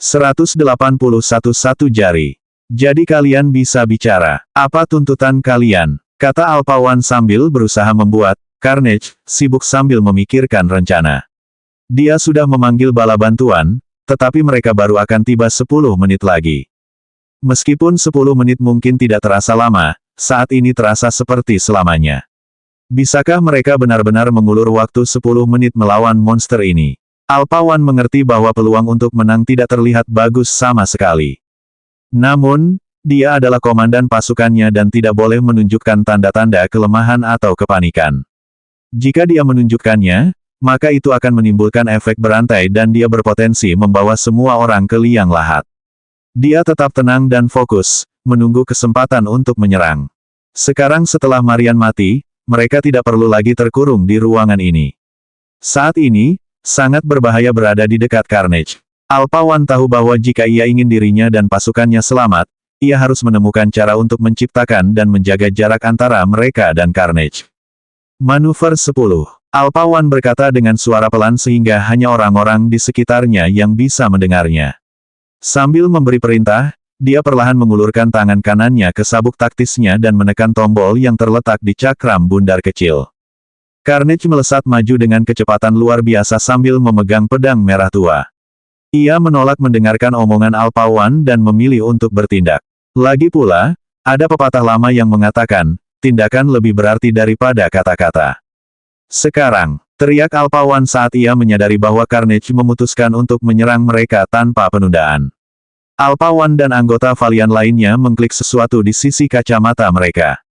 181 satu jari. Jadi kalian bisa bicara. Apa tuntutan kalian? Kata Alpawan sambil berusaha membuat Carnage sibuk sambil memikirkan rencana. Dia sudah memanggil bala bantuan, tetapi mereka baru akan tiba 10 menit lagi. Meskipun 10 menit mungkin tidak terasa lama, saat ini terasa seperti selamanya. Bisakah mereka benar-benar mengulur waktu 10 menit melawan monster ini? Alpawan mengerti bahwa peluang untuk menang tidak terlihat bagus sama sekali. Namun, dia adalah komandan pasukannya dan tidak boleh menunjukkan tanda-tanda kelemahan atau kepanikan. Jika dia menunjukkannya, maka itu akan menimbulkan efek berantai dan dia berpotensi membawa semua orang ke liang lahat. Dia tetap tenang dan fokus, menunggu kesempatan untuk menyerang. Sekarang setelah Marian mati, mereka tidak perlu lagi terkurung di ruangan ini. Saat ini, sangat berbahaya berada di dekat Carnage. Alpawan tahu bahwa jika ia ingin dirinya dan pasukannya selamat, ia harus menemukan cara untuk menciptakan dan menjaga jarak antara mereka dan Carnage. Manuver 10. Alpawan berkata dengan suara pelan sehingga hanya orang-orang di sekitarnya yang bisa mendengarnya. Sambil memberi perintah, dia perlahan mengulurkan tangan kanannya ke sabuk taktisnya dan menekan tombol yang terletak di cakram bundar kecil. Carnage melesat maju dengan kecepatan luar biasa sambil memegang pedang merah tua. Ia menolak mendengarkan omongan Alpawan dan memilih untuk bertindak. Lagi pula, ada pepatah lama yang mengatakan, tindakan lebih berarti daripada kata-kata. Sekarang, teriak Alpawan saat ia menyadari bahwa Carnage memutuskan untuk menyerang mereka tanpa penundaan. Alpawan dan anggota Valiant lainnya mengklik sesuatu di sisi kacamata mereka.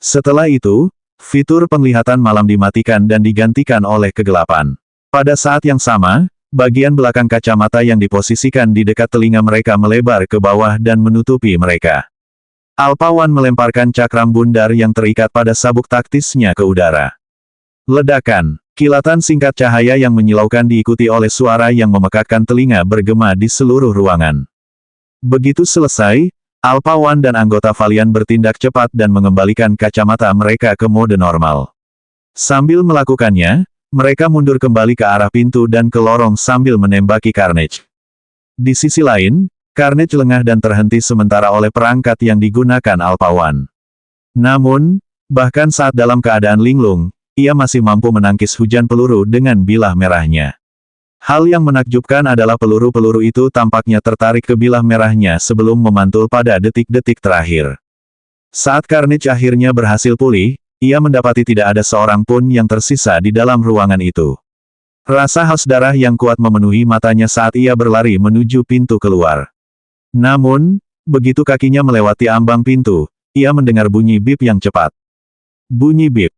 Setelah itu, fitur penglihatan malam dimatikan dan digantikan oleh kegelapan. Pada saat yang sama, bagian belakang kacamata yang diposisikan di dekat telinga mereka melebar ke bawah dan menutupi mereka. Alpawan melemparkan cakram bundar yang terikat pada sabuk taktisnya ke udara. Ledakan, kilatan singkat cahaya yang menyilaukan diikuti oleh suara yang memekakkan telinga bergema di seluruh ruangan. Begitu selesai, Alpawan dan anggota Valiant bertindak cepat dan mengembalikan kacamata mereka ke mode normal. Sambil melakukannya, mereka mundur kembali ke arah pintu dan ke lorong sambil menembaki Carnage. Di sisi lain, Carnage lengah dan terhenti sementara oleh perangkat yang digunakan Alpawan. Namun, bahkan saat dalam keadaan linglung, ia masih mampu menangkis hujan peluru dengan bilah merahnya. Hal yang menakjubkan adalah peluru-peluru itu tampaknya tertarik ke bilah merahnya sebelum memantul pada detik-detik terakhir. Saat Carnage akhirnya berhasil pulih, ia mendapati tidak ada seorang pun yang tersisa di dalam ruangan itu. Rasa haus darah yang kuat memenuhi matanya saat ia berlari menuju pintu keluar. Namun, begitu kakinya melewati ambang pintu, ia mendengar bunyi bip yang cepat. Bunyi bip,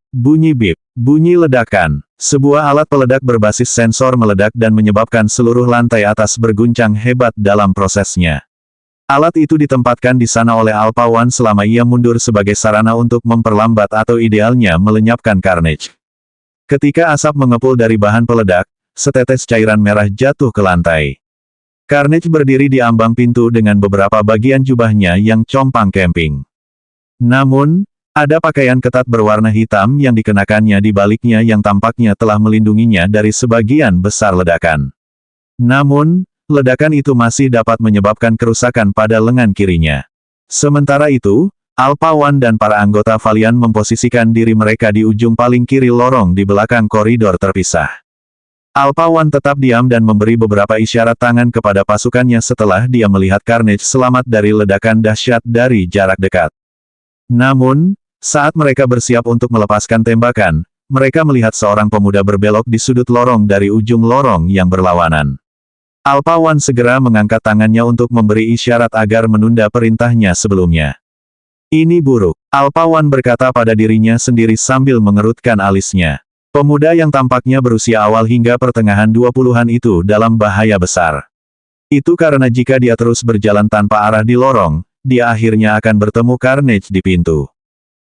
bunyi ledakan. Sebuah alat peledak berbasis sensor meledak dan menyebabkan seluruh lantai atas berguncang hebat dalam prosesnya. Alat itu ditempatkan di sana oleh Alpawan selama ia mundur sebagai sarana untuk memperlambat atau idealnya melenyapkan Carnage. Ketika asap mengepul dari bahan peledak, setetes cairan merah jatuh ke lantai. Carnage berdiri di ambang pintu dengan beberapa bagian jubahnya yang compang camping. Namun, ada pakaian ketat berwarna hitam yang dikenakannya di baliknya yang tampaknya telah melindunginya dari sebagian besar ledakan. Namun, ledakan itu masih dapat menyebabkan kerusakan pada lengan kirinya. Sementara itu, Alpawan dan para anggota Valiant memposisikan diri mereka di ujung paling kiri lorong di belakang koridor terpisah. Alpawan tetap diam dan memberi beberapa isyarat tangan kepada pasukannya setelah dia melihat Carnage selamat dari ledakan dahsyat dari jarak dekat. Namun, saat mereka bersiap untuk melepaskan tembakan, mereka melihat seorang pemuda berbelok di sudut lorong dari ujung lorong yang berlawanan. Alpawan segera mengangkat tangannya untuk memberi isyarat agar menunda perintahnya sebelumnya. Ini buruk, Alpawan berkata pada dirinya sendiri sambil mengerutkan alisnya. Pemuda yang tampaknya berusia awal hingga pertengahan 20-an itu dalam bahaya besar. Itu karena jika dia terus berjalan tanpa arah di lorong, dia akhirnya akan bertemu Carnage di pintu.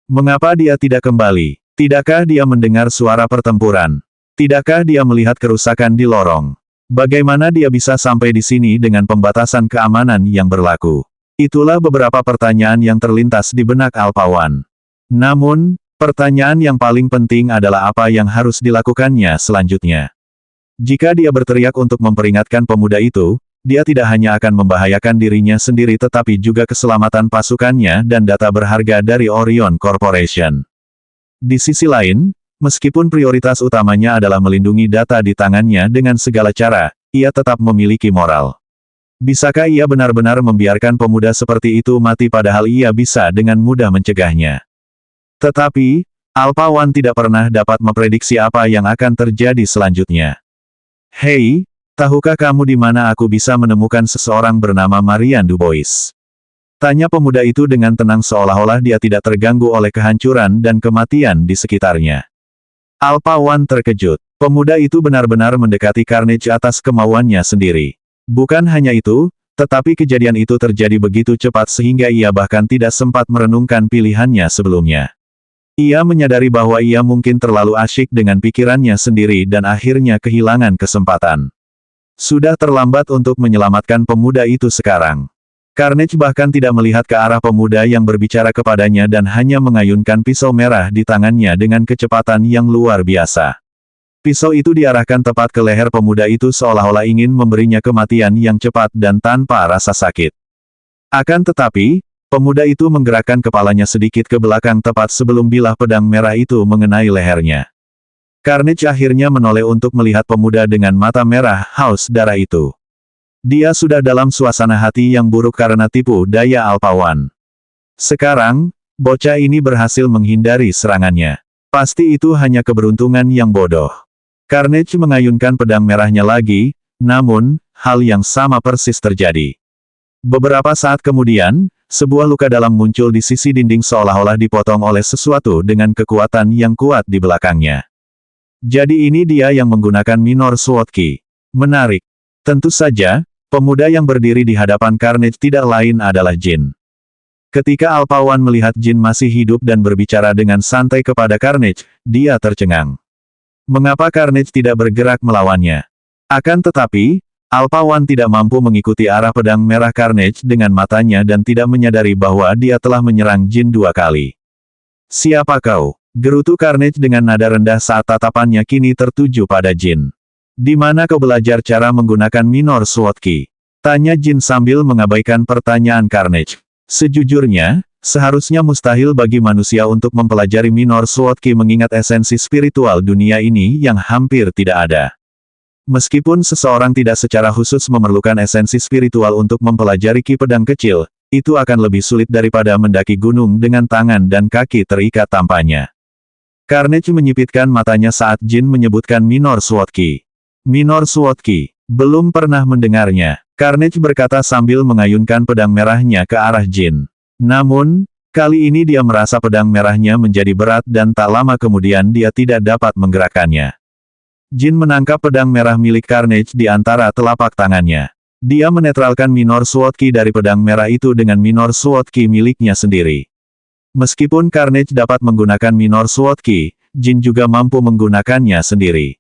Mengapa dia tidak kembali? Tidakkah dia mendengar suara pertempuran? Tidakkah dia melihat kerusakan di lorong? Bagaimana dia bisa sampai di sini dengan pembatasan keamanan yang berlaku? Itulah beberapa pertanyaan yang terlintas di benak Alpawan. Namun, pertanyaan yang paling penting adalah apa yang harus dilakukannya selanjutnya. Jika dia berteriak untuk memperingatkan pemuda itu, dia tidak hanya akan membahayakan dirinya sendiri tetapi juga keselamatan pasukannya dan data berharga dari Orion Corporation. Di sisi lain, meskipun prioritas utamanya adalah melindungi data di tangannya dengan segala cara, ia tetap memiliki moral. Bisakah ia benar-benar membiarkan pemuda seperti itu mati padahal ia bisa dengan mudah mencegahnya? Tetapi, Alpha One tidak pernah dapat memprediksi apa yang akan terjadi selanjutnya. Hei, tahukah kamu di mana aku bisa menemukan seseorang bernama Marian Dubois? Tanya pemuda itu dengan tenang seolah-olah dia tidak terganggu oleh kehancuran dan kematian di sekitarnya. Alpha One terkejut. Pemuda itu benar-benar mendekati Carnage atas kemauannya sendiri. Bukan hanya itu, tetapi kejadian itu terjadi begitu cepat sehingga ia bahkan tidak sempat merenungkan pilihannya sebelumnya. Ia menyadari bahwa ia mungkin terlalu asyik dengan pikirannya sendiri dan akhirnya kehilangan kesempatan. Sudah terlambat untuk menyelamatkan pemuda itu sekarang. Carnage bahkan tidak melihat ke arah pemuda yang berbicara kepadanya dan hanya mengayunkan pisau merah di tangannya dengan kecepatan yang luar biasa. Pisau itu diarahkan tepat ke leher pemuda itu seolah-olah ingin memberinya kematian yang cepat dan tanpa rasa sakit. Akan tetapi, pemuda itu menggerakkan kepalanya sedikit ke belakang tepat sebelum bilah pedang merah itu mengenai lehernya. Carnage akhirnya menoleh untuk melihat pemuda dengan mata merah haus darah itu. Dia sudah dalam suasana hati yang buruk karena tipu daya Alpha One. Sekarang, bocah ini berhasil menghindari serangannya. Pasti itu hanya keberuntungan yang bodoh. Carnage mengayunkan pedang merahnya lagi, namun, hal yang sama persis terjadi. Beberapa saat kemudian, sebuah luka dalam muncul di sisi dinding seolah-olah dipotong oleh sesuatu dengan kekuatan yang kuat di belakangnya. Jadi ini dia yang menggunakan Minor Sword Key. Menarik. Tentu saja, pemuda yang berdiri di hadapan Carnage tidak lain adalah Jin. Ketika Alpha One melihat Jin masih hidup dan berbicara dengan santai kepada Carnage, dia tercengang. Mengapa Carnage tidak bergerak melawannya? Akan tetapi, Alpha One tidak mampu mengikuti arah pedang merah Carnage dengan matanya dan tidak menyadari bahwa dia telah menyerang Jin 2 kali. Siapa kau? Gerutu Carnage dengan nada rendah saat tatapannya kini tertuju pada Jin. Di mana kau belajar cara menggunakan Minor Sword Key? Tanya Jin sambil mengabaikan pertanyaan Carnage. Sejujurnya, seharusnya mustahil bagi manusia untuk mempelajari Minor Sword Key mengingat esensi spiritual dunia ini yang hampir tidak ada. Meskipun seseorang tidak secara khusus memerlukan esensi spiritual untuk mempelajari ki pedang kecil, itu akan lebih sulit daripada mendaki gunung dengan tangan dan kaki terikat tampaknya. Carnage menyipitkan matanya saat Jin menyebutkan Minor Sword Key. Minor Sword Key. Belum pernah mendengarnya. Carnage berkata sambil mengayunkan pedang merahnya ke arah Jin. Namun, kali ini dia merasa pedang merahnya menjadi berat dan tak lama kemudian dia tidak dapat menggerakkannya. Jin menangkap pedang merah milik Carnage di antara telapak tangannya. Dia menetralkan Minor Sword Key dari pedang merah itu dengan Minor Sword Key miliknya sendiri. Meskipun Carnage dapat menggunakan Minor Sword Key, Jin juga mampu menggunakannya sendiri.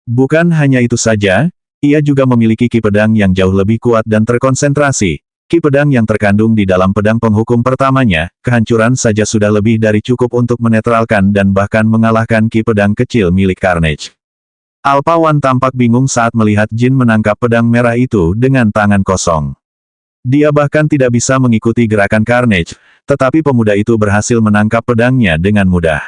Bukan hanya itu saja, ia juga memiliki ki pedang yang jauh lebih kuat dan terkonsentrasi. Ki pedang yang terkandung di dalam pedang penghukum pertamanya, kehancuran saja sudah lebih dari cukup untuk menetralkan dan bahkan mengalahkan ki pedang kecil milik Carnage. Alpha One tampak bingung saat melihat Jin menangkap pedang merah itu dengan tangan kosong. Dia bahkan tidak bisa mengikuti gerakan Carnage, tetapi pemuda itu berhasil menangkap pedangnya dengan mudah.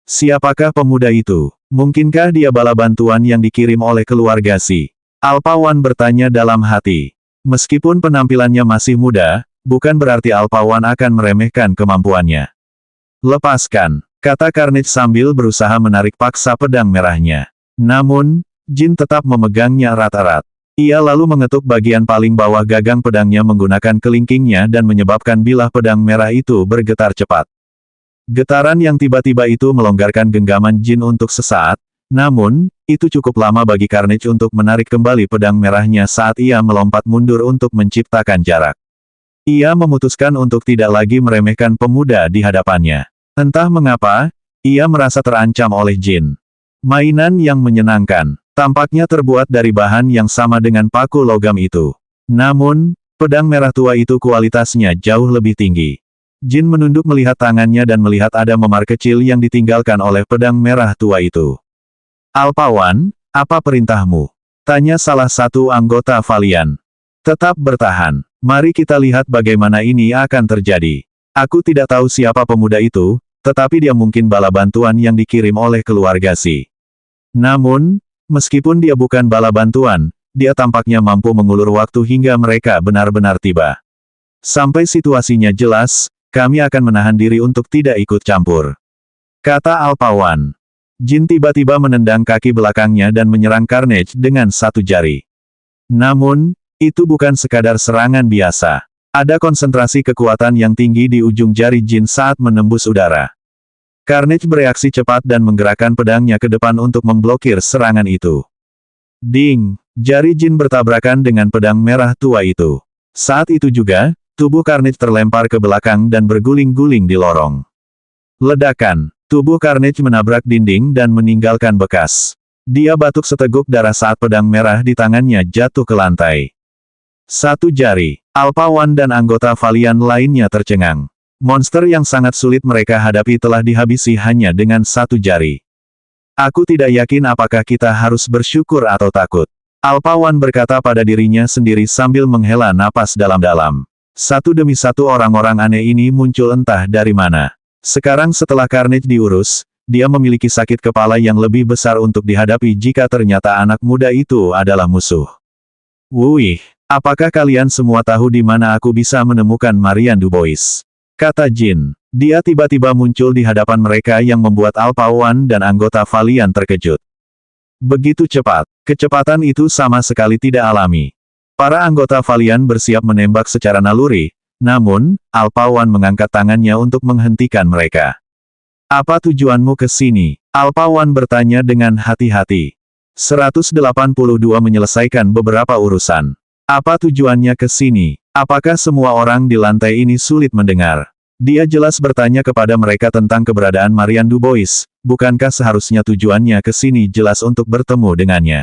Siapakah pemuda itu? Mungkinkah dia bala bantuan yang dikirim oleh keluarga Si? Alpha One bertanya dalam hati. Meskipun penampilannya masih muda, bukan berarti Alpha One akan meremehkan kemampuannya. Lepaskan, kata Carnage sambil berusaha menarik paksa pedang merahnya. Namun, Jin tetap memegangnya erat-erat. Ia lalu mengetuk bagian paling bawah gagang pedangnya menggunakan kelingkingnya dan menyebabkan bilah pedang merah itu bergetar cepat. Getaran yang tiba-tiba itu melonggarkan genggaman Jin untuk sesaat, namun, itu cukup lama bagi Carnage untuk menarik kembali pedang merahnya saat ia melompat mundur untuk menciptakan jarak. Ia memutuskan untuk tidak lagi meremehkan pemuda di hadapannya. Entah mengapa, ia merasa terancam oleh Jin. Mainan yang menyenangkan, tampaknya terbuat dari bahan yang sama dengan paku logam itu. Namun, pedang merah tua itu kualitasnya jauh lebih tinggi. Jin menunduk melihat tangannya dan melihat ada memar kecil yang ditinggalkan oleh pedang merah tua itu. Alpha One, apa perintahmu? Tanya salah satu anggota Valiant. Tetap bertahan. Mari kita lihat bagaimana ini akan terjadi. Aku tidak tahu siapa pemuda itu, tetapi dia mungkin bala bantuan yang dikirim oleh keluarga Si. Namun, meskipun dia bukan bala bantuan, dia tampaknya mampu mengulur waktu hingga mereka benar-benar tiba. Sampai situasinya jelas, kami akan menahan diri untuk tidak ikut campur, kata Alpawan. Jin tiba-tiba menendang kaki belakangnya dan menyerang Carnage dengan satu jari. Namun, itu bukan sekadar serangan biasa. Ada konsentrasi kekuatan yang tinggi di ujung jari Jin saat menembus udara. Carnage bereaksi cepat dan menggerakkan pedangnya ke depan untuk memblokir serangan itu. Ding! Jari Jin bertabrakan dengan pedang merah tua itu. Saat itu juga, tubuh Carnage terlempar ke belakang dan berguling-guling di lorong. Ledakan! Tubuh Carnage menabrak dinding dan meninggalkan bekas. Dia batuk seteguk darah saat pedang merah di tangannya jatuh ke lantai. Satu jari. Alpawan dan anggota Valiant lainnya tercengang. Monster yang sangat sulit mereka hadapi telah dihabisi hanya dengan satu jari. Aku tidak yakin apakah kita harus bersyukur atau takut. Alpawan berkata pada dirinya sendiri sambil menghela napas dalam-dalam. Satu demi satu orang-orang aneh ini muncul entah dari mana. Sekarang setelah Carnage diurus, dia memiliki sakit kepala yang lebih besar untuk dihadapi jika ternyata anak muda itu adalah musuh. Wih! Apakah kalian semua tahu di mana aku bisa menemukan Marian Dubois? Kata Jin. Dia tiba-tiba muncul di hadapan mereka yang membuat Alpawan dan anggota Valiant terkejut. Begitu cepat. Kecepatan itu sama sekali tidak alami. Para anggota Valiant bersiap menembak secara naluri, namun, Alpawan mengangkat tangannya untuk menghentikan mereka. Apa tujuanmu ke sini? Alpawan bertanya dengan hati-hati. 182 menyelesaikan beberapa urusan. Apa tujuannya ke sini? Apakah semua orang di lantai ini sulit mendengar? Dia jelas bertanya kepada mereka tentang keberadaan Marian Dubois, bukankah seharusnya tujuannya ke sini jelas untuk bertemu dengannya?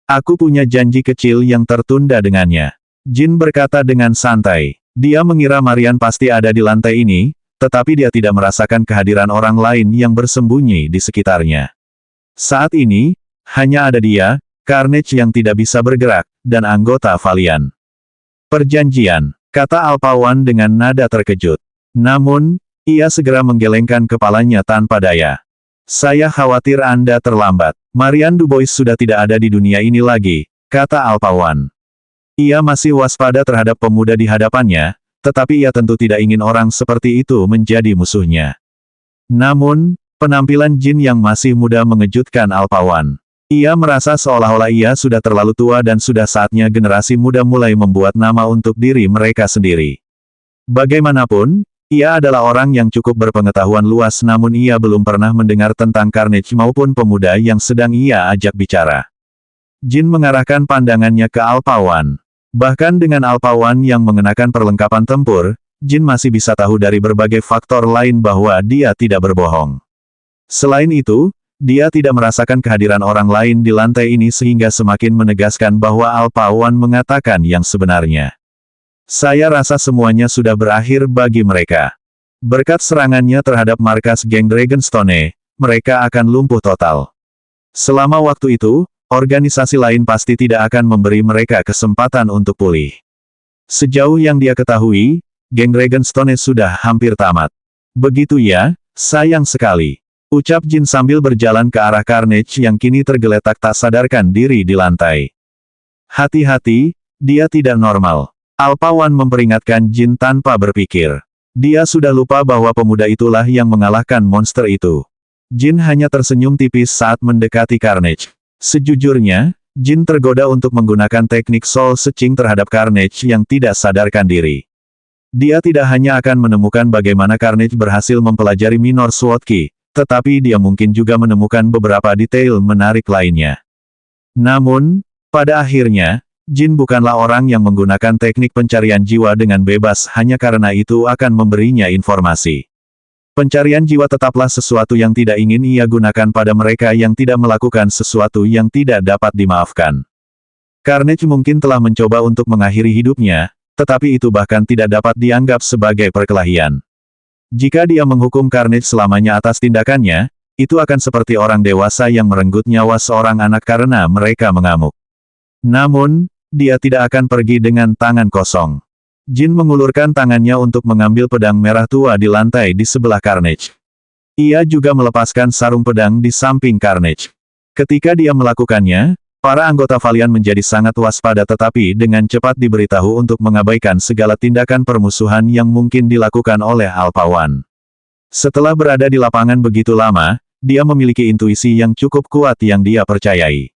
Aku punya janji kecil yang tertunda dengannya. Jin berkata dengan santai. Dia mengira Marian pasti ada di lantai ini, tetapi dia tidak merasakan kehadiran orang lain yang bersembunyi di sekitarnya. Saat ini, hanya ada dia, Carnage yang tidak bisa bergerak, dan anggota Valiant. Perjanjian, kata Alpawan dengan nada terkejut. Namun, ia segera menggelengkan kepalanya tanpa daya. Saya khawatir Anda terlambat. Marian Dubois sudah tidak ada di dunia ini lagi, kata Alpawan. Ia masih waspada terhadap pemuda di hadapannya, tetapi ia tentu tidak ingin orang seperti itu menjadi musuhnya. Namun, penampilan Jin yang masih muda mengejutkan Alpawan. Ia merasa seolah-olah ia sudah terlalu tua dan sudah saatnya generasi muda mulai membuat nama untuk diri mereka sendiri. Bagaimanapun, ia adalah orang yang cukup berpengetahuan luas namun ia belum pernah mendengar tentang Carnage maupun pemuda yang sedang ia ajak bicara. Jin mengarahkan pandangannya ke Alpawan. Bahkan dengan Alpawan yang mengenakan perlengkapan tempur, Jin masih bisa tahu dari berbagai faktor lain bahwa dia tidak berbohong. Selain itu, dia tidak merasakan kehadiran orang lain di lantai ini sehingga semakin menegaskan bahwa Alpawan mengatakan yang sebenarnya. Saya rasa semuanya sudah berakhir bagi mereka. Berkat serangannya terhadap markas geng Dragonstone, mereka akan lumpuh total. Selama waktu itu, organisasi lain pasti tidak akan memberi mereka kesempatan untuk pulih. Sejauh yang dia ketahui, geng Dragonstone sudah hampir tamat. Begitu ya, sayang sekali. Ucap Jin sambil berjalan ke arah Carnage yang kini tergeletak tak sadarkan diri di lantai. Hati-hati, dia tidak normal. Alpawan memperingatkan Jin tanpa berpikir. Dia sudah lupa bahwa pemuda itulah yang mengalahkan monster itu. Jin hanya tersenyum tipis saat mendekati Carnage. Sejujurnya, Jin tergoda untuk menggunakan teknik soul searching terhadap Carnage yang tidak sadarkan diri. Dia tidak hanya akan menemukan bagaimana Carnage berhasil mempelajari Minor Sword Key, tetapi dia mungkin juga menemukan beberapa detail menarik lainnya. Namun, pada akhirnya, Jin bukanlah orang yang menggunakan teknik pencarian jiwa dengan bebas hanya karena itu akan memberinya informasi. Pencarian jiwa tetaplah sesuatu yang tidak ingin ia gunakan pada mereka yang tidak melakukan sesuatu yang tidak dapat dimaafkan. Carnage mungkin telah mencoba untuk mengakhiri hidupnya, tetapi itu bahkan tidak dapat dianggap sebagai perkelahian. Jika dia menghukum Carnage selamanya atas tindakannya, itu akan seperti orang dewasa yang merenggut nyawa seorang anak karena mereka mengamuk. Namun, dia tidak akan pergi dengan tangan kosong. Jin mengulurkan tangannya untuk mengambil pedang merah tua di lantai di sebelah Carnage. Ia juga melepaskan sarung pedang di samping Carnage. Ketika dia melakukannya, para anggota Valiant menjadi sangat waspada tetapi dengan cepat diberitahu untuk mengabaikan segala tindakan permusuhan yang mungkin dilakukan oleh Alpha One. Setelah berada di lapangan begitu lama, dia memiliki intuisi yang cukup kuat yang dia percayai.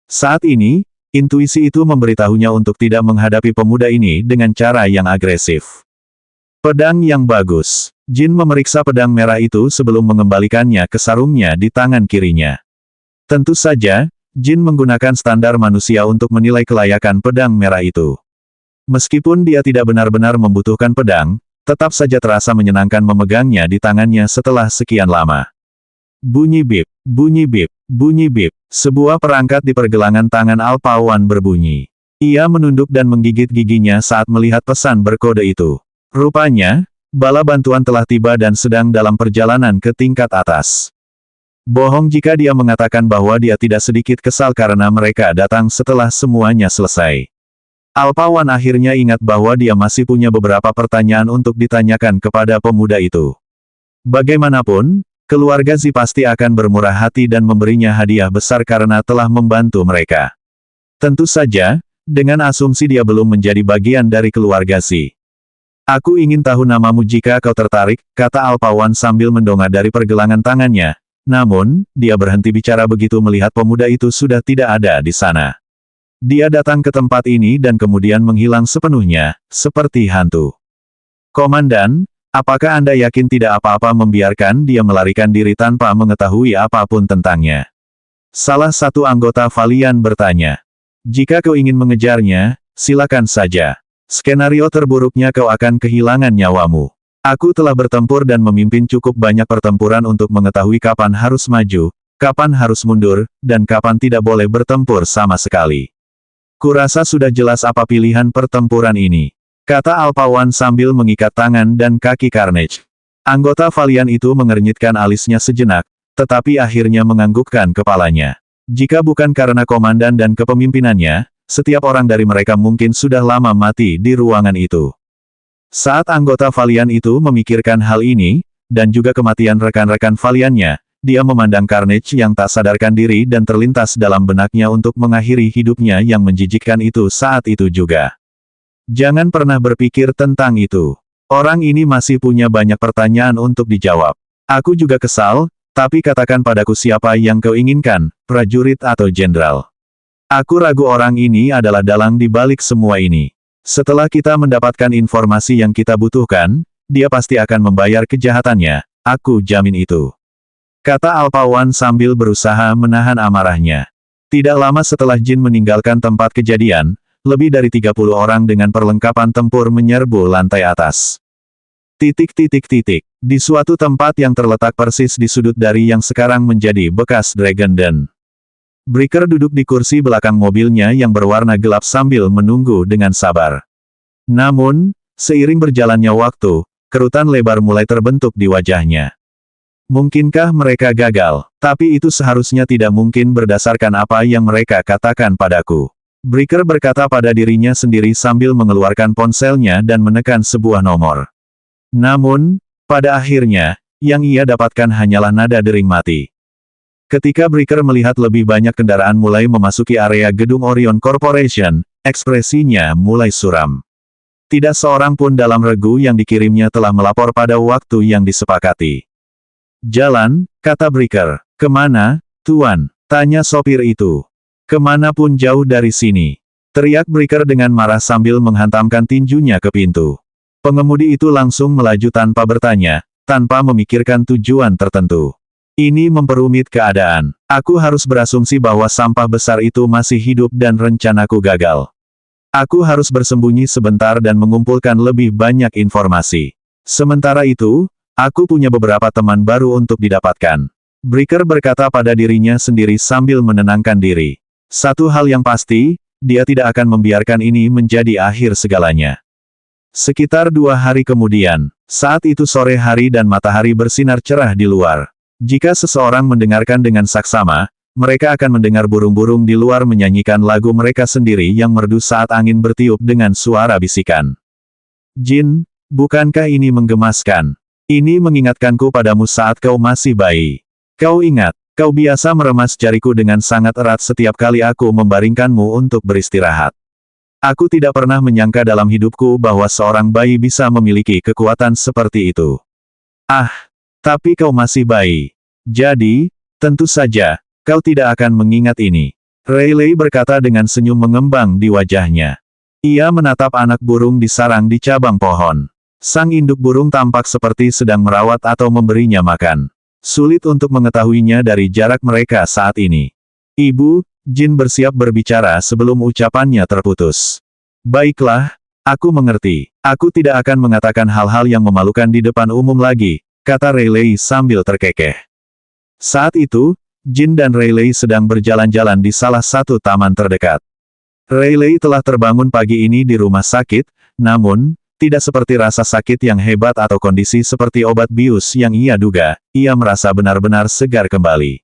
Saat ini, intuisi itu memberitahunya untuk tidak menghadapi pemuda ini dengan cara yang agresif. Pedang yang bagus. Jin memeriksa pedang merah itu sebelum mengembalikannya ke sarungnya di tangan kirinya. Tentu saja, Jin menggunakan standar manusia untuk menilai kelayakan pedang merah itu. Meskipun dia tidak benar-benar membutuhkan pedang, tetap saja terasa menyenangkan memegangnya di tangannya setelah sekian lama. Bunyi bip, bunyi bip, bunyi bip. Sebuah perangkat di pergelangan tangan Alpha One berbunyi. Ia menunduk dan menggigit giginya saat melihat pesan berkode itu. Rupanya, bala bantuan telah tiba dan sedang dalam perjalanan ke tingkat atas. Bohong jika dia mengatakan bahwa dia tidak sedikit kesal karena mereka datang setelah semuanya selesai. Alpha One akhirnya ingat bahwa dia masih punya beberapa pertanyaan untuk ditanyakan kepada pemuda itu. Bagaimanapun, keluarga Zi pasti akan bermurah hati dan memberinya hadiah besar karena telah membantu mereka. Tentu saja, dengan asumsi dia belum menjadi bagian dari keluarga Zi. Aku ingin tahu namamu jika kau tertarik, kata Alpha One sambil mendongak dari pergelangan tangannya. Namun, dia berhenti bicara begitu melihat pemuda itu sudah tidak ada di sana. Dia datang ke tempat ini dan kemudian menghilang sepenuhnya, seperti hantu. Komandan, apakah Anda yakin tidak apa-apa membiarkan dia melarikan diri tanpa mengetahui apapun tentangnya? Salah satu anggota Valiant bertanya. Jika kau ingin mengejarnya, silakan saja. Skenario terburuknya kau akan kehilangan nyawamu. Aku telah bertempur dan memimpin cukup banyak pertempuran untuk mengetahui kapan harus maju, kapan harus mundur, dan kapan tidak boleh bertempur sama sekali. Kurasa sudah jelas apa pilihan pertempuran ini, kata Alpha One sambil mengikat tangan dan kaki Carnage. Anggota Valiant itu mengernyitkan alisnya sejenak, tetapi akhirnya menganggukkan kepalanya. Jika bukan karena komandan dan kepemimpinannya, setiap orang dari mereka mungkin sudah lama mati di ruangan itu. Saat anggota Valiant itu memikirkan hal ini, dan juga kematian rekan-rekan Valiantnya, dia memandang Carnage yang tak sadarkan diri dan terlintas dalam benaknya untuk mengakhiri hidupnya yang menjijikkan itu saat itu juga. Jangan pernah berpikir tentang itu. Orang ini masih punya banyak pertanyaan untuk dijawab. Aku juga kesal, tapi katakan padaku siapa yang kau inginkan, prajurit atau jenderal. Aku ragu orang ini adalah dalang di balik semua ini. Setelah kita mendapatkan informasi yang kita butuhkan, dia pasti akan membayar kejahatannya, aku jamin itu. Kata Alpha One sambil berusaha menahan amarahnya. Tidak lama setelah Jin meninggalkan tempat kejadian, lebih dari 30 orang dengan perlengkapan tempur menyerbu lantai atas. Di suatu tempat yang terletak persis di sudut dari yang sekarang menjadi bekas Dragon Den. Breaker duduk di kursi belakang mobilnya yang berwarna gelap sambil menunggu dengan sabar. Namun, seiring berjalannya waktu, kerutan lebar mulai terbentuk di wajahnya. Mungkinkah mereka gagal? Tapi itu seharusnya tidak mungkin berdasarkan apa yang mereka katakan padaku. Breaker berkata pada dirinya sendiri sambil mengeluarkan ponselnya dan menekan sebuah nomor. Namun, pada akhirnya, yang ia dapatkan hanyalah nada dering mati. Ketika Breaker melihat lebih banyak kendaraan mulai memasuki area gedung Orion Corporation, ekspresinya mulai suram. Tidak seorang pun dalam regu yang dikirimnya telah melapor pada waktu yang disepakati. Jalan, kata Breaker. Kemana, Tuan? Tanya sopir itu. Kemanapun jauh dari sini. Teriak Breaker dengan marah sambil menghantamkan tinjunya ke pintu. Pengemudi itu langsung melaju tanpa bertanya, tanpa memikirkan tujuan tertentu. Ini memperumit keadaan. Aku harus berasumsi bahwa sampah besar itu masih hidup dan rencanaku gagal. Aku harus bersembunyi sebentar dan mengumpulkan lebih banyak informasi. Sementara itu, aku punya beberapa teman baru untuk didapatkan. Breaker berkata pada dirinya sendiri sambil menenangkan diri. Satu hal yang pasti, dia tidak akan membiarkan ini menjadi akhir segalanya. Sekitar 2 hari kemudian, saat itu sore hari dan matahari bersinar cerah di luar. Jika seseorang mendengarkan dengan saksama, mereka akan mendengar burung-burung di luar menyanyikan lagu mereka sendiri yang merdu saat angin bertiup dengan suara bisikan. Jin, bukankah ini menggemaskan? Ini mengingatkanku padamu saat kau masih bayi. Kau ingat, kau biasa meremas jariku dengan sangat erat setiap kali aku membaringkanmu untuk beristirahat. Aku tidak pernah menyangka dalam hidupku bahwa seorang bayi bisa memiliki kekuatan seperti itu. Ah, tapi kau masih bayi. Jadi, tentu saja, kau tidak akan mengingat ini. Rayleigh berkata dengan senyum mengembang di wajahnya. Ia menatap anak burung di sarang di cabang pohon. Sang induk burung tampak seperti sedang merawat atau memberinya makan. Sulit untuk mengetahuinya dari jarak mereka saat ini. Ibu, Jin bersiap berbicara sebelum ucapannya terputus. Baiklah, aku mengerti. Aku tidak akan mengatakan hal-hal yang memalukan di depan umum lagi, kata Rayleigh sambil terkekeh. Saat itu, Jin dan Rayleigh sedang berjalan-jalan di salah satu taman terdekat. Rayleigh telah terbangun pagi ini di rumah sakit, namun, tidak seperti rasa sakit yang hebat atau kondisi seperti obat bius yang ia duga, ia merasa benar-benar segar kembali.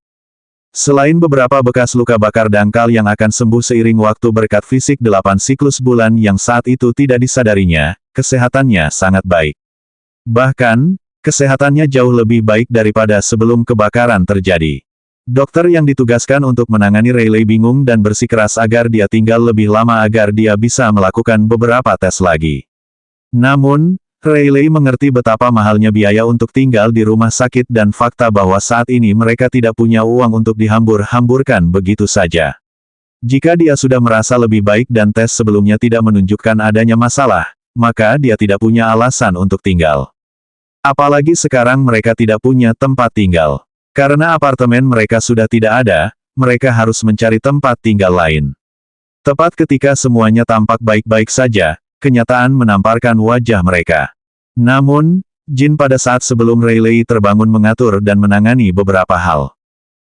Selain beberapa bekas luka bakar dangkal yang akan sembuh seiring waktu berkat fisik 8 siklus bulan yang saat itu tidak disadarinya, kesehatannya sangat baik. Bahkan, kesehatannya jauh lebih baik daripada sebelum kebakaran terjadi. Dokter yang ditugaskan untuk menangani Rayleigh bingung dan bersikeras agar dia tinggal lebih lama agar dia bisa melakukan beberapa tes lagi. Namun, Rayleigh mengerti betapa mahalnya biaya untuk tinggal di rumah sakit dan fakta bahwa saat ini mereka tidak punya uang untuk dihambur-hamburkan begitu saja. Jika dia sudah merasa lebih baik dan tes sebelumnya tidak menunjukkan adanya masalah, maka dia tidak punya alasan untuk tinggal. Apalagi sekarang mereka tidak punya tempat tinggal. Karena apartemen mereka sudah tidak ada, mereka harus mencari tempat tinggal lain. Tepat ketika semuanya tampak baik-baik saja, kenyataan menamparkan wajah mereka. Namun, Jin pada saat sebelum Rayleigh terbangun mengatur dan menangani beberapa hal.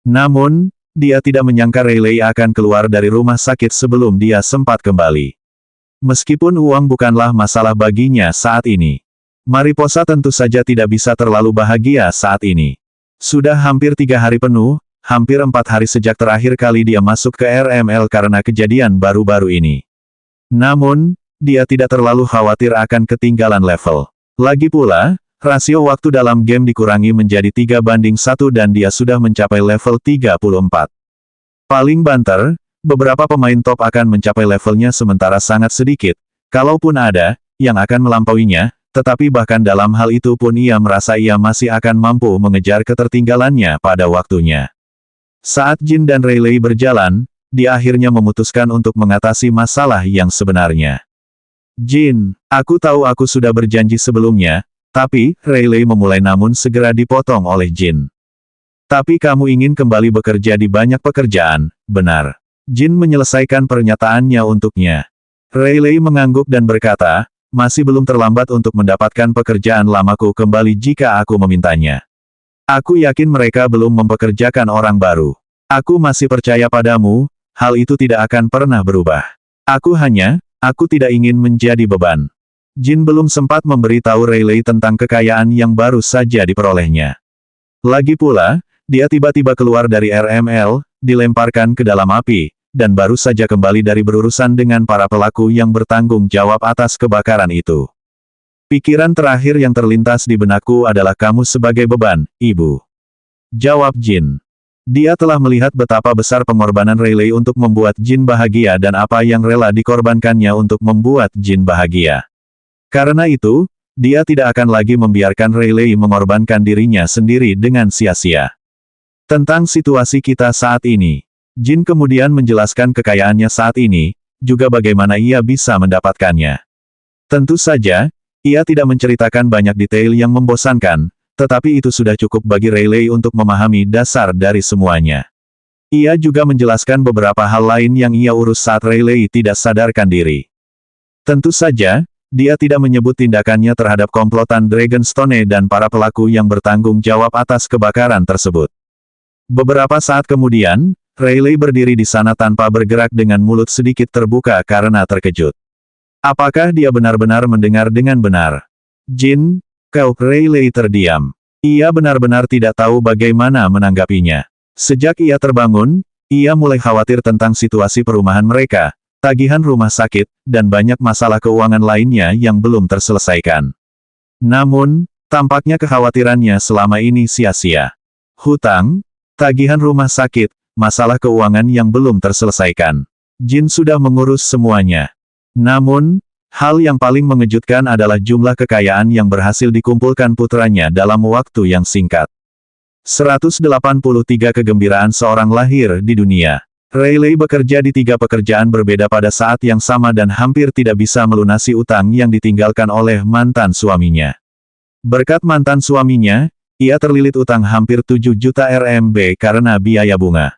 Namun, dia tidak menyangka Rayleigh akan keluar dari rumah sakit sebelum dia sempat kembali. Meskipun uang bukanlah masalah baginya saat ini. Mariposa tentu saja tidak bisa terlalu bahagia saat ini. Sudah hampir 3 hari penuh, hampir 4 hari sejak terakhir kali dia masuk ke RML karena kejadian baru-baru ini. Namun, dia tidak terlalu khawatir akan ketinggalan level. Lagi pula, rasio waktu dalam game dikurangi menjadi 3:1 dan dia sudah mencapai level 34. Paling banter, beberapa pemain top akan mencapai levelnya sementara sangat sedikit, kalaupun ada, yang akan melampauinya. Tetapi bahkan dalam hal itu pun ia merasa ia masih akan mampu mengejar ketertinggalannya pada waktunya. Saat Jin dan Rayleigh berjalan, dia akhirnya memutuskan untuk mengatasi masalah yang sebenarnya. Jin, aku tahu aku sudah berjanji sebelumnya, tapi, Rayleigh memulai namun segera dipotong oleh Jin. Tapi kamu ingin kembali bekerja di banyak pekerjaan, benar? Jin menyelesaikan pernyataannya untuknya. Rayleigh mengangguk dan berkata, masih belum terlambat untuk mendapatkan pekerjaan lamaku kembali jika aku memintanya. Aku yakin mereka belum mempekerjakan orang baru. Aku masih percaya padamu, hal itu tidak akan pernah berubah. Aku tidak ingin menjadi beban. Jin belum sempat memberitahu Rayleigh tentang kekayaan yang baru saja diperolehnya. Lagi pula, dia tiba-tiba keluar dari RML, dilemparkan ke dalam api, dan baru saja kembali dari berurusan dengan para pelaku yang bertanggung jawab atas kebakaran itu. Pikiran terakhir yang terlintas di benakku adalah kamu sebagai beban, Ibu. Jawab Jin. Dia telah melihat betapa besar pengorbanan Rayleigh untuk membuat Jin bahagia dan apa yang rela dikorbankannya untuk membuat Jin bahagia. Karena itu, dia tidak akan lagi membiarkan Rayleigh mengorbankan dirinya sendiri dengan sia-sia. Tentang situasi kita saat ini, Jin kemudian menjelaskan kekayaannya saat ini, juga bagaimana ia bisa mendapatkannya. Tentu saja, ia tidak menceritakan banyak detail yang membosankan, tetapi itu sudah cukup bagi Rayleigh untuk memahami dasar dari semuanya. Ia juga menjelaskan beberapa hal lain yang ia urus saat Rayleigh tidak sadarkan diri. Tentu saja, dia tidak menyebut tindakannya terhadap komplotan Dragonstone dan para pelaku yang bertanggung jawab atas kebakaran tersebut. Beberapa saat kemudian, Rayleigh berdiri di sana tanpa bergerak dengan mulut sedikit terbuka karena terkejut. Apakah dia benar-benar mendengar dengan benar? Jin, kau, Rayleigh terdiam. Ia benar-benar tidak tahu bagaimana menanggapinya. Sejak ia terbangun, Ia mulai khawatir tentang situasi perumahan mereka, tagihan rumah sakit, dan banyak masalah keuangan lainnya yang belum terselesaikan. Namun, tampaknya kekhawatirannya selama ini sia-sia. Hutang, tagihan rumah sakit, masalah keuangan yang belum terselesaikan. Jin sudah mengurus semuanya. Namun, hal yang paling mengejutkan adalah jumlah kekayaan yang berhasil dikumpulkan putranya dalam waktu yang singkat. 183 kegembiraan seorang lahir di dunia. Rayleigh bekerja di 3 pekerjaan berbeda pada saat yang sama dan hampir tidak bisa melunasi utang yang ditinggalkan oleh mantan suaminya. Berkat mantan suaminya, ia terlilit utang hampir 7 juta RMB karena biaya bunga.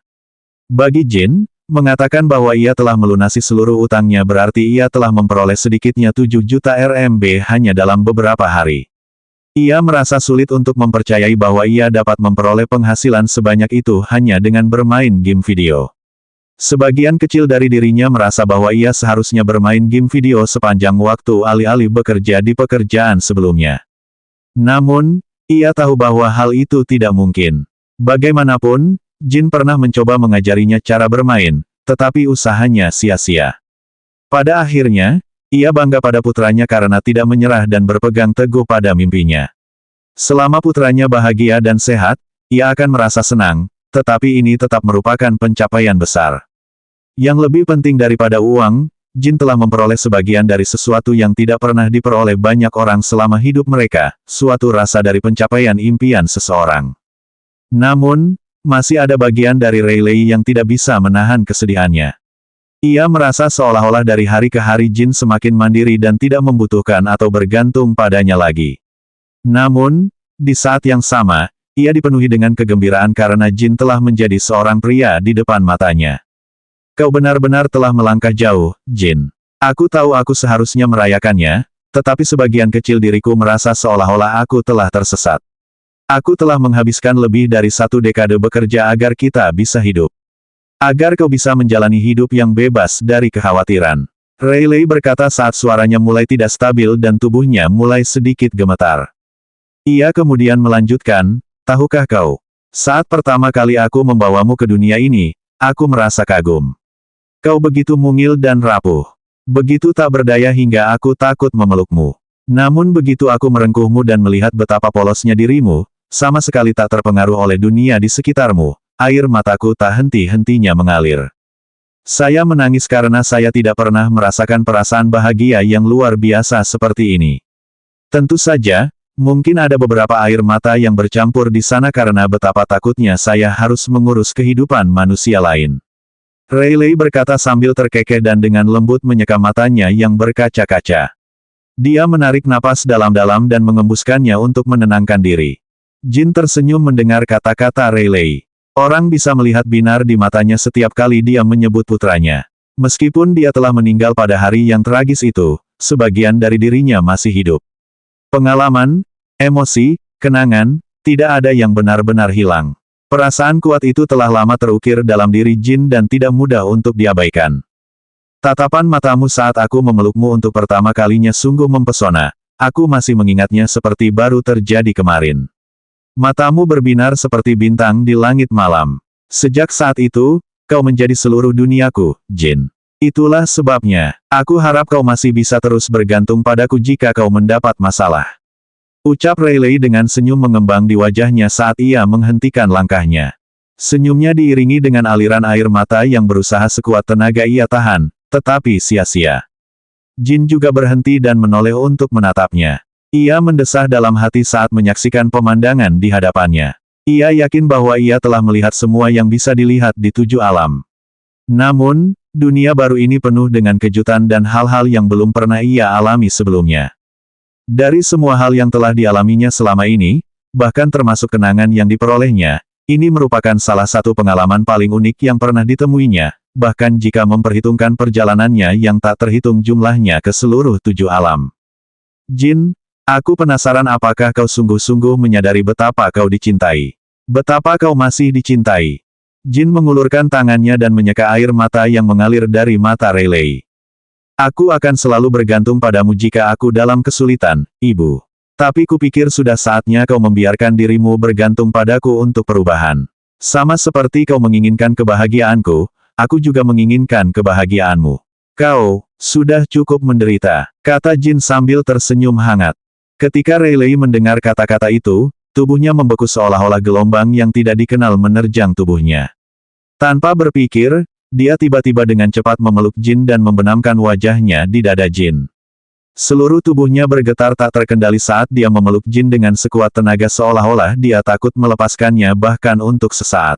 Bagi Jin, mengatakan bahwa ia telah melunasi seluruh utangnya berarti ia telah memperoleh sedikitnya 7 juta RMB hanya dalam beberapa hari. Ia merasa sulit untuk mempercayai bahwa ia dapat memperoleh penghasilan sebanyak itu hanya dengan bermain game video. Sebagian kecil dari dirinya merasa bahwa ia seharusnya bermain game video sepanjang waktu alih-alih bekerja di pekerjaan sebelumnya. Namun, ia tahu bahwa hal itu tidak mungkin. Bagaimanapun, Jin pernah mencoba mengajarinya cara bermain, tetapi usahanya sia-sia. Pada akhirnya, ia bangga pada putranya karena tidak menyerah dan berpegang teguh pada mimpinya. Selama putranya bahagia dan sehat, ia akan merasa senang, tetapi ini tetap merupakan pencapaian besar. Yang lebih penting daripada uang, Jin telah memperoleh sebagian dari sesuatu yang tidak pernah diperoleh banyak orang selama hidup mereka, suatu rasa dari pencapaian impian seseorang. Namun, masih ada bagian dari Rayleigh yang tidak bisa menahan kesedihannya. Ia merasa seolah-olah dari hari ke hari Jin semakin mandiri dan tidak membutuhkan atau bergantung padanya lagi. Namun, di saat yang sama, ia dipenuhi dengan kegembiraan karena Jin telah menjadi seorang pria di depan matanya. Kau benar-benar telah melangkah jauh, Jin. Aku tahu aku seharusnya merayakannya, tetapi sebagian kecil diriku merasa seolah-olah aku telah tersesat. Aku telah menghabiskan lebih dari 1 dekade bekerja agar kita bisa hidup. Agar kau bisa menjalani hidup yang bebas dari kekhawatiran. Rayleigh berkata saat suaranya mulai tidak stabil dan tubuhnya mulai sedikit gemetar. Ia kemudian melanjutkan, tahukah kau? Saat pertama kali aku membawamu ke dunia ini, aku merasa kagum. Kau begitu mungil dan rapuh. Begitu tak berdaya hingga aku takut memelukmu. Namun begitu aku merengkuhmu dan melihat betapa polosnya dirimu, sama sekali tak terpengaruh oleh dunia di sekitarmu. Air mataku tak henti-hentinya mengalir. Saya menangis karena saya tidak pernah merasakan perasaan bahagia yang luar biasa seperti ini. Tentu saja, mungkin ada beberapa air mata yang bercampur di sana karena betapa takutnya saya harus mengurus kehidupan manusia lain. Rayleigh berkata sambil terkekeh dan dengan lembut menyeka matanya yang berkaca-kaca. Dia menarik napas dalam-dalam dan mengembuskannya untuk menenangkan diri. Jin tersenyum mendengar kata-kata Rayleigh. Orang bisa melihat binar di matanya setiap kali dia menyebut putranya. Meskipun dia telah meninggal pada hari yang tragis itu, sebagian dari dirinya masih hidup. Pengalaman, emosi, kenangan, tidak ada yang benar-benar hilang. Perasaan kuat itu telah lama terukir dalam diri Jin dan tidak mudah untuk diabaikan. Tatapan matamu saat aku memelukmu untuk pertama kalinya sungguh mempesona. Aku masih mengingatnya seperti baru terjadi kemarin. Matamu berbinar seperti bintang di langit malam. Sejak saat itu, kau menjadi seluruh duniaku, Jin. Itulah sebabnya, aku harap kau masih bisa terus bergantung padaku jika kau mendapat masalah. Ucap Rayleigh dengan senyum mengembang di wajahnya saat ia menghentikan langkahnya. Senyumnya diiringi dengan aliran air mata yang berusaha sekuat tenaga ia tahan, tetapi sia-sia. Jin juga berhenti dan menoleh untuk menatapnya. Ia mendesah dalam hati saat menyaksikan pemandangan di hadapannya. Ia yakin bahwa ia telah melihat semua yang bisa dilihat di 7 alam. Namun, dunia baru ini penuh dengan kejutan dan hal-hal yang belum pernah ia alami sebelumnya. Dari semua hal yang telah dialaminya selama ini, bahkan termasuk kenangan yang diperolehnya, ini merupakan salah satu pengalaman paling unik yang pernah ditemuinya, bahkan jika memperhitungkan perjalanannya yang tak terhitung jumlahnya ke seluruh 7 alam. Jin, aku penasaran apakah kau sungguh-sungguh menyadari betapa kau dicintai. Betapa kau masih dicintai. Jin mengulurkan tangannya dan menyeka air mata yang mengalir dari mata Rayleigh. Aku akan selalu bergantung padamu jika aku dalam kesulitan, Ibu. Tapi kupikir sudah saatnya kau membiarkan dirimu bergantung padaku untuk perubahan. Sama seperti kau menginginkan kebahagiaanku, aku juga menginginkan kebahagiaanmu. Kau, sudah cukup menderita, kata Jin sambil tersenyum hangat. Ketika Rayleigh mendengar kata-kata itu, tubuhnya membeku seolah-olah gelombang yang tidak dikenal menerjang tubuhnya. Tanpa berpikir, dia tiba-tiba dengan cepat memeluk Jin dan membenamkan wajahnya di dada Jin. Seluruh tubuhnya bergetar tak terkendali saat dia memeluk Jin dengan sekuat tenaga seolah-olah dia takut melepaskannya bahkan untuk sesaat.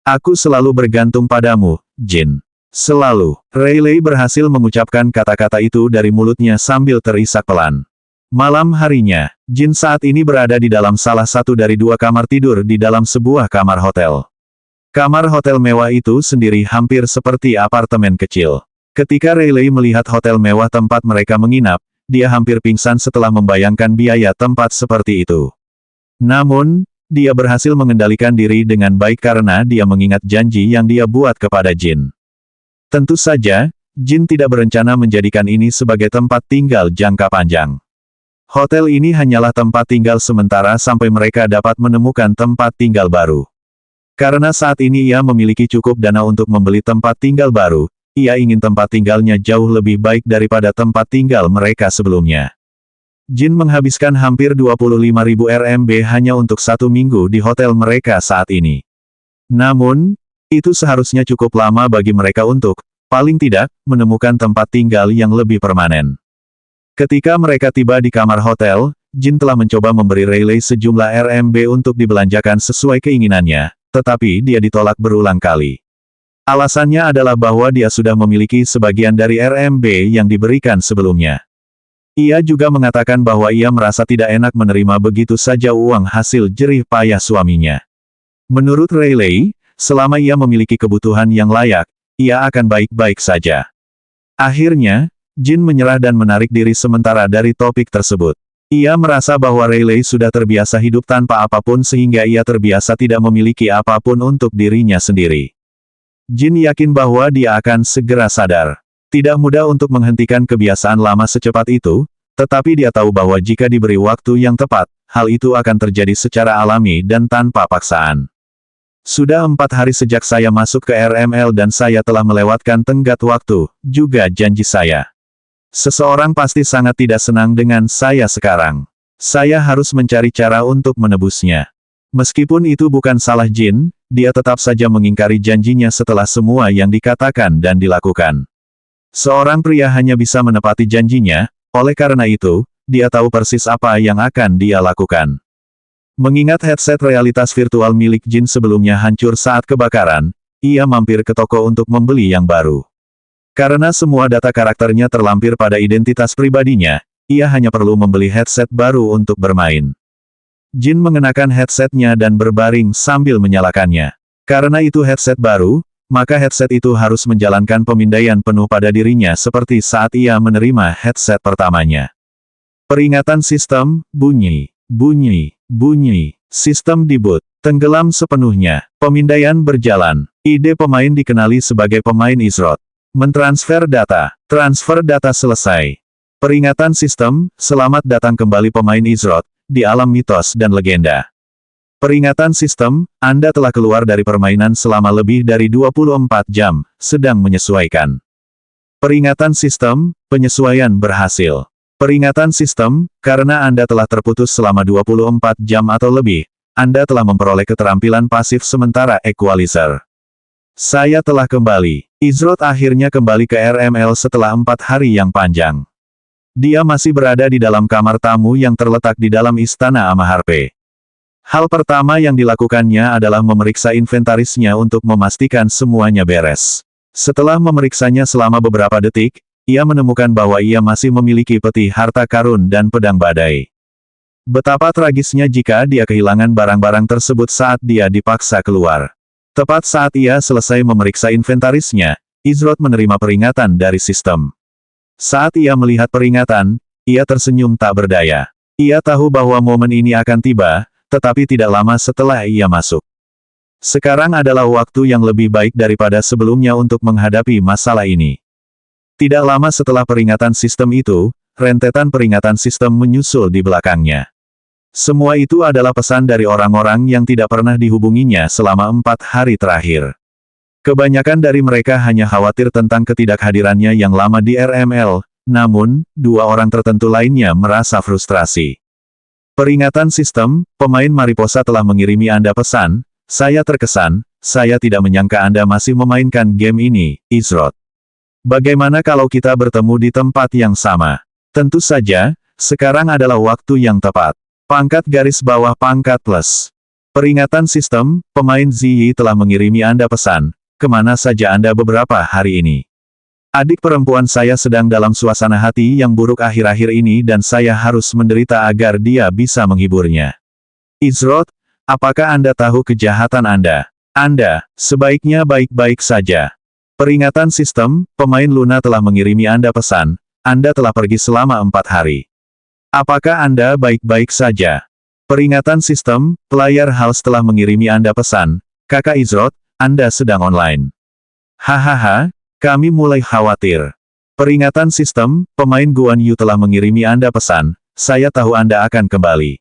Aku selalu bergantung padamu, Jin. Selalu. Rayleigh berhasil mengucapkan kata-kata itu dari mulutnya sambil terisak pelan. Malam harinya, Jin saat ini berada di dalam salah satu dari dua kamar tidur di dalam sebuah kamar hotel. Kamar hotel mewah itu sendiri hampir seperti apartemen kecil. Ketika Rayleigh melihat hotel mewah tempat mereka menginap, dia hampir pingsan setelah membayangkan biaya tempat seperti itu. Namun, dia berhasil mengendalikan diri dengan baik karena dia mengingat janji yang dia buat kepada Jin. Tentu saja, Jin tidak berencana menjadikan ini sebagai tempat tinggal jangka panjang. Hotel ini hanyalah tempat tinggal sementara sampai mereka dapat menemukan tempat tinggal baru. Karena saat ini ia memiliki cukup dana untuk membeli tempat tinggal baru, ia ingin tempat tinggalnya jauh lebih baik daripada tempat tinggal mereka sebelumnya. Jin menghabiskan hampir 25.000 RMB hanya untuk 1 minggu di hotel mereka saat ini. Namun, itu seharusnya cukup lama bagi mereka untuk, paling tidak, menemukan tempat tinggal yang lebih permanen. Ketika mereka tiba di kamar hotel, Jin telah mencoba memberi Rayleigh sejumlah RMB untuk dibelanjakan sesuai keinginannya, tetapi dia ditolak berulang kali. Alasannya adalah bahwa dia sudah memiliki sebagian dari RMB yang diberikan sebelumnya. Ia juga mengatakan bahwa ia merasa tidak enak menerima begitu saja uang hasil jerih payah suaminya. Menurut Rayleigh, selama ia memiliki kebutuhan yang layak, ia akan baik-baik saja. Akhirnya, Jin menyerah dan menarik diri sementara dari topik tersebut. Ia merasa bahwa Rayleigh sudah terbiasa hidup tanpa apapun sehingga ia terbiasa tidak memiliki apapun untuk dirinya sendiri. Jin yakin bahwa dia akan segera sadar. Tidak mudah untuk menghentikan kebiasaan lama secepat itu, tetapi dia tahu bahwa jika diberi waktu yang tepat, hal itu akan terjadi secara alami dan tanpa paksaan. Sudah 4 hari sejak saya masuk ke RML dan saya telah melewatkan tenggat waktu, juga janji saya. Seseorang pasti sangat tidak senang dengan saya sekarang. Saya harus mencari cara untuk menebusnya. Meskipun itu bukan salah Jin, dia tetap saja mengingkari janjinya setelah semua yang dikatakan dan dilakukan. Seorang pria hanya bisa menepati janjinya, oleh karena itu, dia tahu persis apa yang akan dia lakukan. Mengingat headset realitas virtual milik Jin sebelumnya hancur saat kebakaran, ia mampir ke toko untuk membeli yang baru. Karena semua data karakternya terlampir pada identitas pribadinya, ia hanya perlu membeli headset baru untuk bermain. Jin mengenakan headsetnya dan berbaring sambil menyalakannya. Karena itu headset baru, maka headset itu harus menjalankan pemindaian penuh pada dirinya seperti saat ia menerima headset pertamanya. Peringatan sistem, bunyi, bunyi, bunyi, sistem diboot, tenggelam sepenuhnya, pemindaian berjalan, ide pemain dikenali sebagai pemain Izroth. Mentransfer data, transfer data selesai. Peringatan sistem, selamat datang kembali pemain Izroth, di alam mitos dan legenda. Peringatan sistem, Anda telah keluar dari permainan selama lebih dari 24 jam, sedang menyesuaikan. Peringatan sistem, penyesuaian berhasil. Peringatan sistem, karena Anda telah terputus selama 24 jam atau lebih, Anda telah memperoleh keterampilan pasif sementara Equalizer. Saya telah kembali. Izroth akhirnya kembali ke RML setelah 4 hari yang panjang. Dia masih berada di dalam kamar tamu yang terletak di dalam istana Amaharpe. Hal pertama yang dilakukannya adalah memeriksa inventarisnya untuk memastikan semuanya beres. Setelah memeriksanya selama beberapa detik, ia menemukan bahwa ia masih memiliki peti harta karun dan pedang badai. Betapa tragisnya jika dia kehilangan barang-barang tersebut saat dia dipaksa keluar. Tepat saat ia selesai memeriksa inventarisnya, Izroth menerima peringatan dari sistem. Saat ia melihat peringatan, ia tersenyum tak berdaya. Ia tahu bahwa momen ini akan tiba, tetapi tidak lama setelah ia masuk. Sekarang adalah waktu yang lebih baik daripada sebelumnya untuk menghadapi masalah ini. Tidak lama setelah peringatan sistem itu, rentetan peringatan sistem menyusul di belakangnya. Semua itu adalah pesan dari orang-orang yang tidak pernah dihubunginya selama 4 hari terakhir. Kebanyakan dari mereka hanya khawatir tentang ketidakhadirannya yang lama di RML, namun, 2 orang tertentu lainnya merasa frustrasi. Peringatan sistem, pemain Mariposa telah mengirimi Anda pesan, saya terkesan, saya tidak menyangka Anda masih memainkan game ini, Izrod. Bagaimana kalau kita bertemu di tempat yang sama? Tentu saja, sekarang adalah waktu yang tepat. Pangkat garis bawah pangkat plus. Peringatan sistem, pemain Ziyi telah mengirimi Anda pesan, kemana saja Anda beberapa hari ini. Adik perempuan saya sedang dalam suasana hati yang buruk akhir-akhir ini dan saya harus menderita agar dia bisa menghiburnya. Izrod, apakah Anda tahu kejahatan Anda? Anda, sebaiknya baik-baik saja. Peringatan sistem, pemain Luna telah mengirimi Anda pesan, Anda telah pergi selama 4 hari. Apakah Anda baik-baik saja? Peringatan sistem, pelayar Hals telah mengirimi Anda pesan, Kakak Izrod, Anda sedang online. Hahaha, kami mulai khawatir. Peringatan sistem, pemain Guan Yu telah mengirimi Anda pesan, saya tahu Anda akan kembali.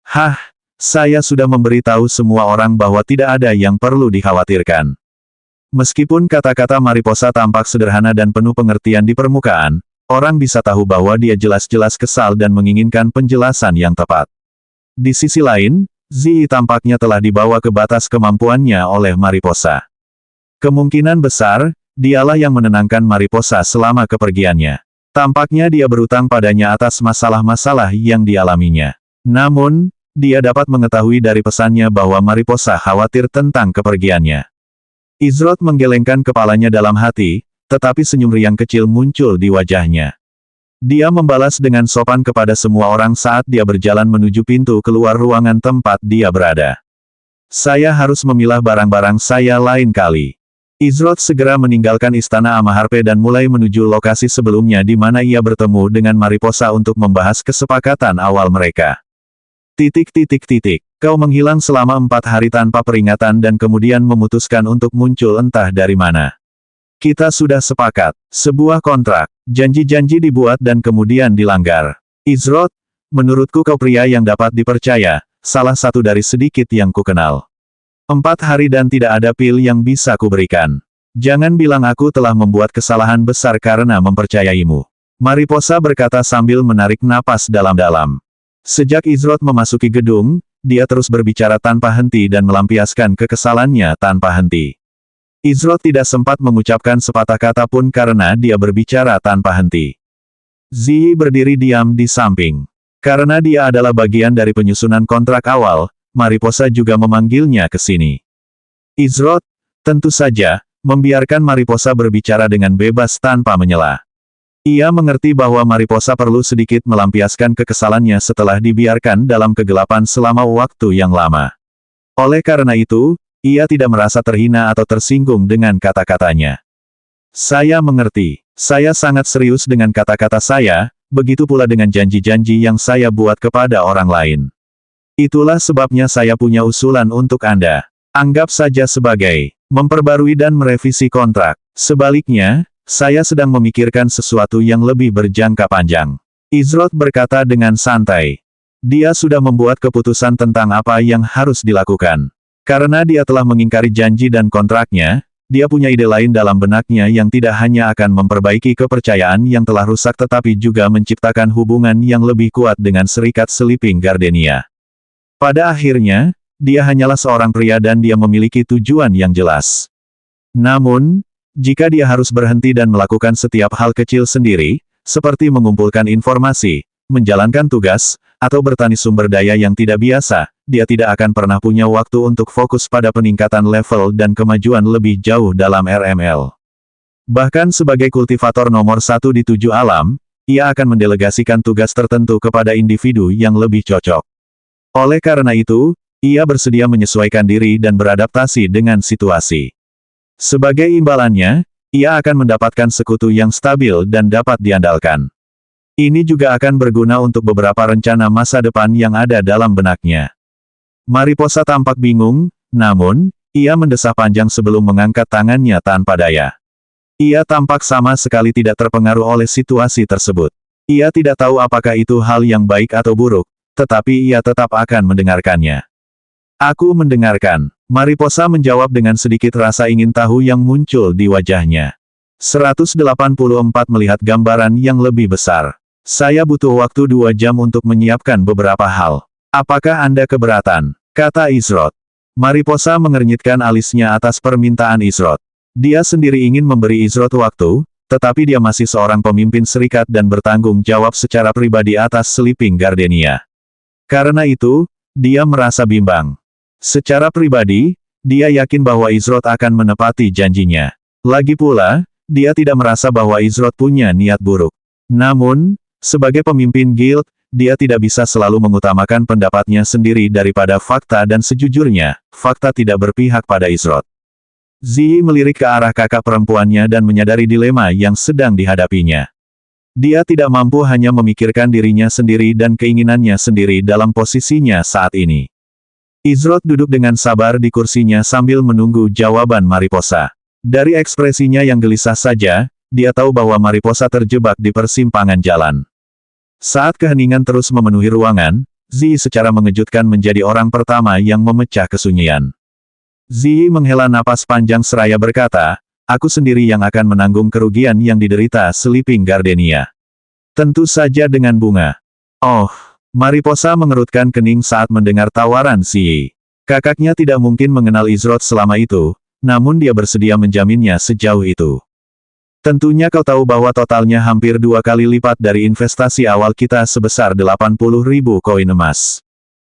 Hah, saya sudah memberitahu semua orang bahwa tidak ada yang perlu dikhawatirkan. Meskipun kata-kata Mariposa tampak sederhana dan penuh pengertian di permukaan, orang bisa tahu bahwa dia jelas-jelas kesal dan menginginkan penjelasan yang tepat. Di sisi lain, Ziyi tampaknya telah dibawa ke batas kemampuannya oleh Mariposa. Kemungkinan besar, dialah yang menenangkan Mariposa selama kepergiannya. Tampaknya dia berutang padanya atas masalah-masalah yang dialaminya. Namun, dia dapat mengetahui dari pesannya bahwa Mariposa khawatir tentang kepergiannya. Izrod menggelengkan kepalanya dalam hati, tetapi senyum riang kecil muncul di wajahnya. Dia membalas dengan sopan kepada semua orang saat dia berjalan menuju pintu keluar ruangan tempat dia berada. Saya harus memilah barang-barang saya lain kali. Izrod segera meninggalkan istana Amaharpe dan mulai menuju lokasi sebelumnya di mana ia bertemu dengan Mariposa untuk membahas kesepakatan awal mereka. Kau menghilang selama 4 hari tanpa peringatan dan kemudian memutuskan untuk muncul entah dari mana. Kita sudah sepakat, sebuah kontrak, janji-janji dibuat dan kemudian dilanggar. Izrod, menurutku kau pria yang dapat dipercaya, salah satu dari sedikit yang kukenal. 4 hari dan tidak ada pil yang bisa kuberikan. Jangan bilang aku telah membuat kesalahan besar karena mempercayaimu. Mariposa berkata sambil menarik napas dalam-dalam. Sejak Izrod memasuki gedung, dia terus berbicara tanpa henti dan melampiaskan kekesalannya tanpa henti. Izrod tidak sempat mengucapkan sepatah kata pun karena dia berbicara tanpa henti. Ziyi berdiri diam di samping. Karena dia adalah bagian dari penyusunan kontrak awal, Mariposa juga memanggilnya ke sini. Izrod, tentu saja, membiarkan Mariposa berbicara dengan bebas tanpa menyela. Ia mengerti bahwa Mariposa perlu sedikit melampiaskan kekesalannya setelah dibiarkan dalam kegelapan selama waktu yang lama. Oleh karena itu, ia tidak merasa terhina atau tersinggung dengan kata-katanya. Saya mengerti. Saya sangat serius dengan kata-kata saya, begitu pula dengan janji-janji yang saya buat kepada orang lain. Itulah sebabnya saya punya usulan untuk Anda. Anggap saja sebagai memperbarui dan merevisi kontrak. Sebaliknya, saya sedang memikirkan sesuatu yang lebih berjangka panjang. Izrod berkata dengan santai. Dia sudah membuat keputusan tentang apa yang harus dilakukan. Karena dia telah mengingkari janji dan kontraknya, dia punya ide lain dalam benaknya yang tidak hanya akan memperbaiki kepercayaan yang telah rusak tetapi juga menciptakan hubungan yang lebih kuat dengan Serikat Sleeping Gardenia. Pada akhirnya, dia hanyalah seorang pria dan dia memiliki tujuan yang jelas. Namun, jika dia harus berhenti dan melakukan setiap hal kecil sendiri, seperti mengumpulkan informasi, menjalankan tugas, atau bertani sumber daya yang tidak biasa, dia tidak akan pernah punya waktu untuk fokus pada peningkatan level dan kemajuan lebih jauh dalam RML. Bahkan sebagai kultivator nomor 1 di 7 alam, ia akan mendelegasikan tugas tertentu kepada individu yang lebih cocok. Oleh karena itu, ia bersedia menyesuaikan diri dan beradaptasi dengan situasi. Sebagai imbalannya, ia akan mendapatkan sekutu yang stabil dan dapat diandalkan. Ini juga akan berguna untuk beberapa rencana masa depan yang ada dalam benaknya. Mariposa tampak bingung, namun, ia mendesah panjang sebelum mengangkat tangannya tanpa daya. Ia tampak sama sekali tidak terpengaruh oleh situasi tersebut. Ia tidak tahu apakah itu hal yang baik atau buruk, tetapi ia tetap akan mendengarkannya. Aku mendengarkan. Mariposa menjawab dengan sedikit rasa ingin tahu yang muncul di wajahnya. 184 melihat gambaran yang lebih besar. Saya butuh waktu 2 jam untuk menyiapkan beberapa hal. Apakah Anda keberatan? Kata Izrod. Mariposa mengernyitkan alisnya atas permintaan Izrod. Dia sendiri ingin memberi Izrod waktu, tetapi dia masih seorang pemimpin serikat dan bertanggung jawab secara pribadi atas Sleeping Gardenia. Karena itu, dia merasa bimbang. Secara pribadi, dia yakin bahwa Izrod akan menepati janjinya. Lagi pula, dia tidak merasa bahwa Izrod punya niat buruk. Namun, sebagai pemimpin guild, dia tidak bisa selalu mengutamakan pendapatnya sendiri daripada fakta dan sejujurnya, fakta tidak berpihak pada Izrod. Ziyi melirik ke arah kakak perempuannya dan menyadari dilema yang sedang dihadapinya. Dia tidak mampu hanya memikirkan dirinya sendiri dan keinginannya sendiri dalam posisinya saat ini. Izrod duduk dengan sabar di kursinya sambil menunggu jawaban Mariposa. Dari ekspresinya yang gelisah saja, dia tahu bahwa Mariposa terjebak di persimpangan jalan. Saat keheningan terus memenuhi ruangan, Ziyi secara mengejutkan menjadi orang pertama yang memecah kesunyian. Ziyi menghela napas panjang seraya berkata, aku sendiri yang akan menanggung kerugian yang diderita Sleeping Gardenia. Tentu saja dengan bunga. Oh, Mariposa mengerutkan kening saat mendengar tawaran Ziyi. Kakaknya tidak mungkin mengenal Izrod selama itu, namun dia bersedia menjaminnya sejauh itu. Tentunya kau tahu bahwa totalnya hampir 2 kali lipat dari investasi awal kita sebesar 80.000 koin emas.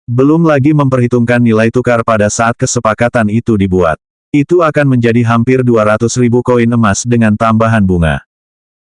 Belum lagi memperhitungkan nilai tukar pada saat kesepakatan itu dibuat. Itu akan menjadi hampir 200.000 koin emas dengan tambahan bunga.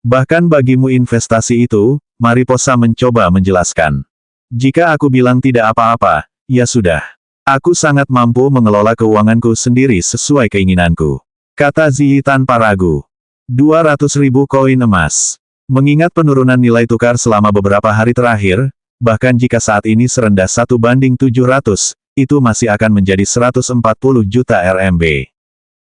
Bahkan bagimu investasi itu, Mariposa mencoba menjelaskan. Jika aku bilang tidak apa-apa, ya sudah. Aku sangat mampu mengelola keuanganku sendiri sesuai keinginanku. Kata Ziyi tanpa ragu. 200.000 koin emas. Mengingat penurunan nilai tukar selama beberapa hari terakhir, bahkan jika saat ini serendah 1:700, itu masih akan menjadi 140 juta RMB.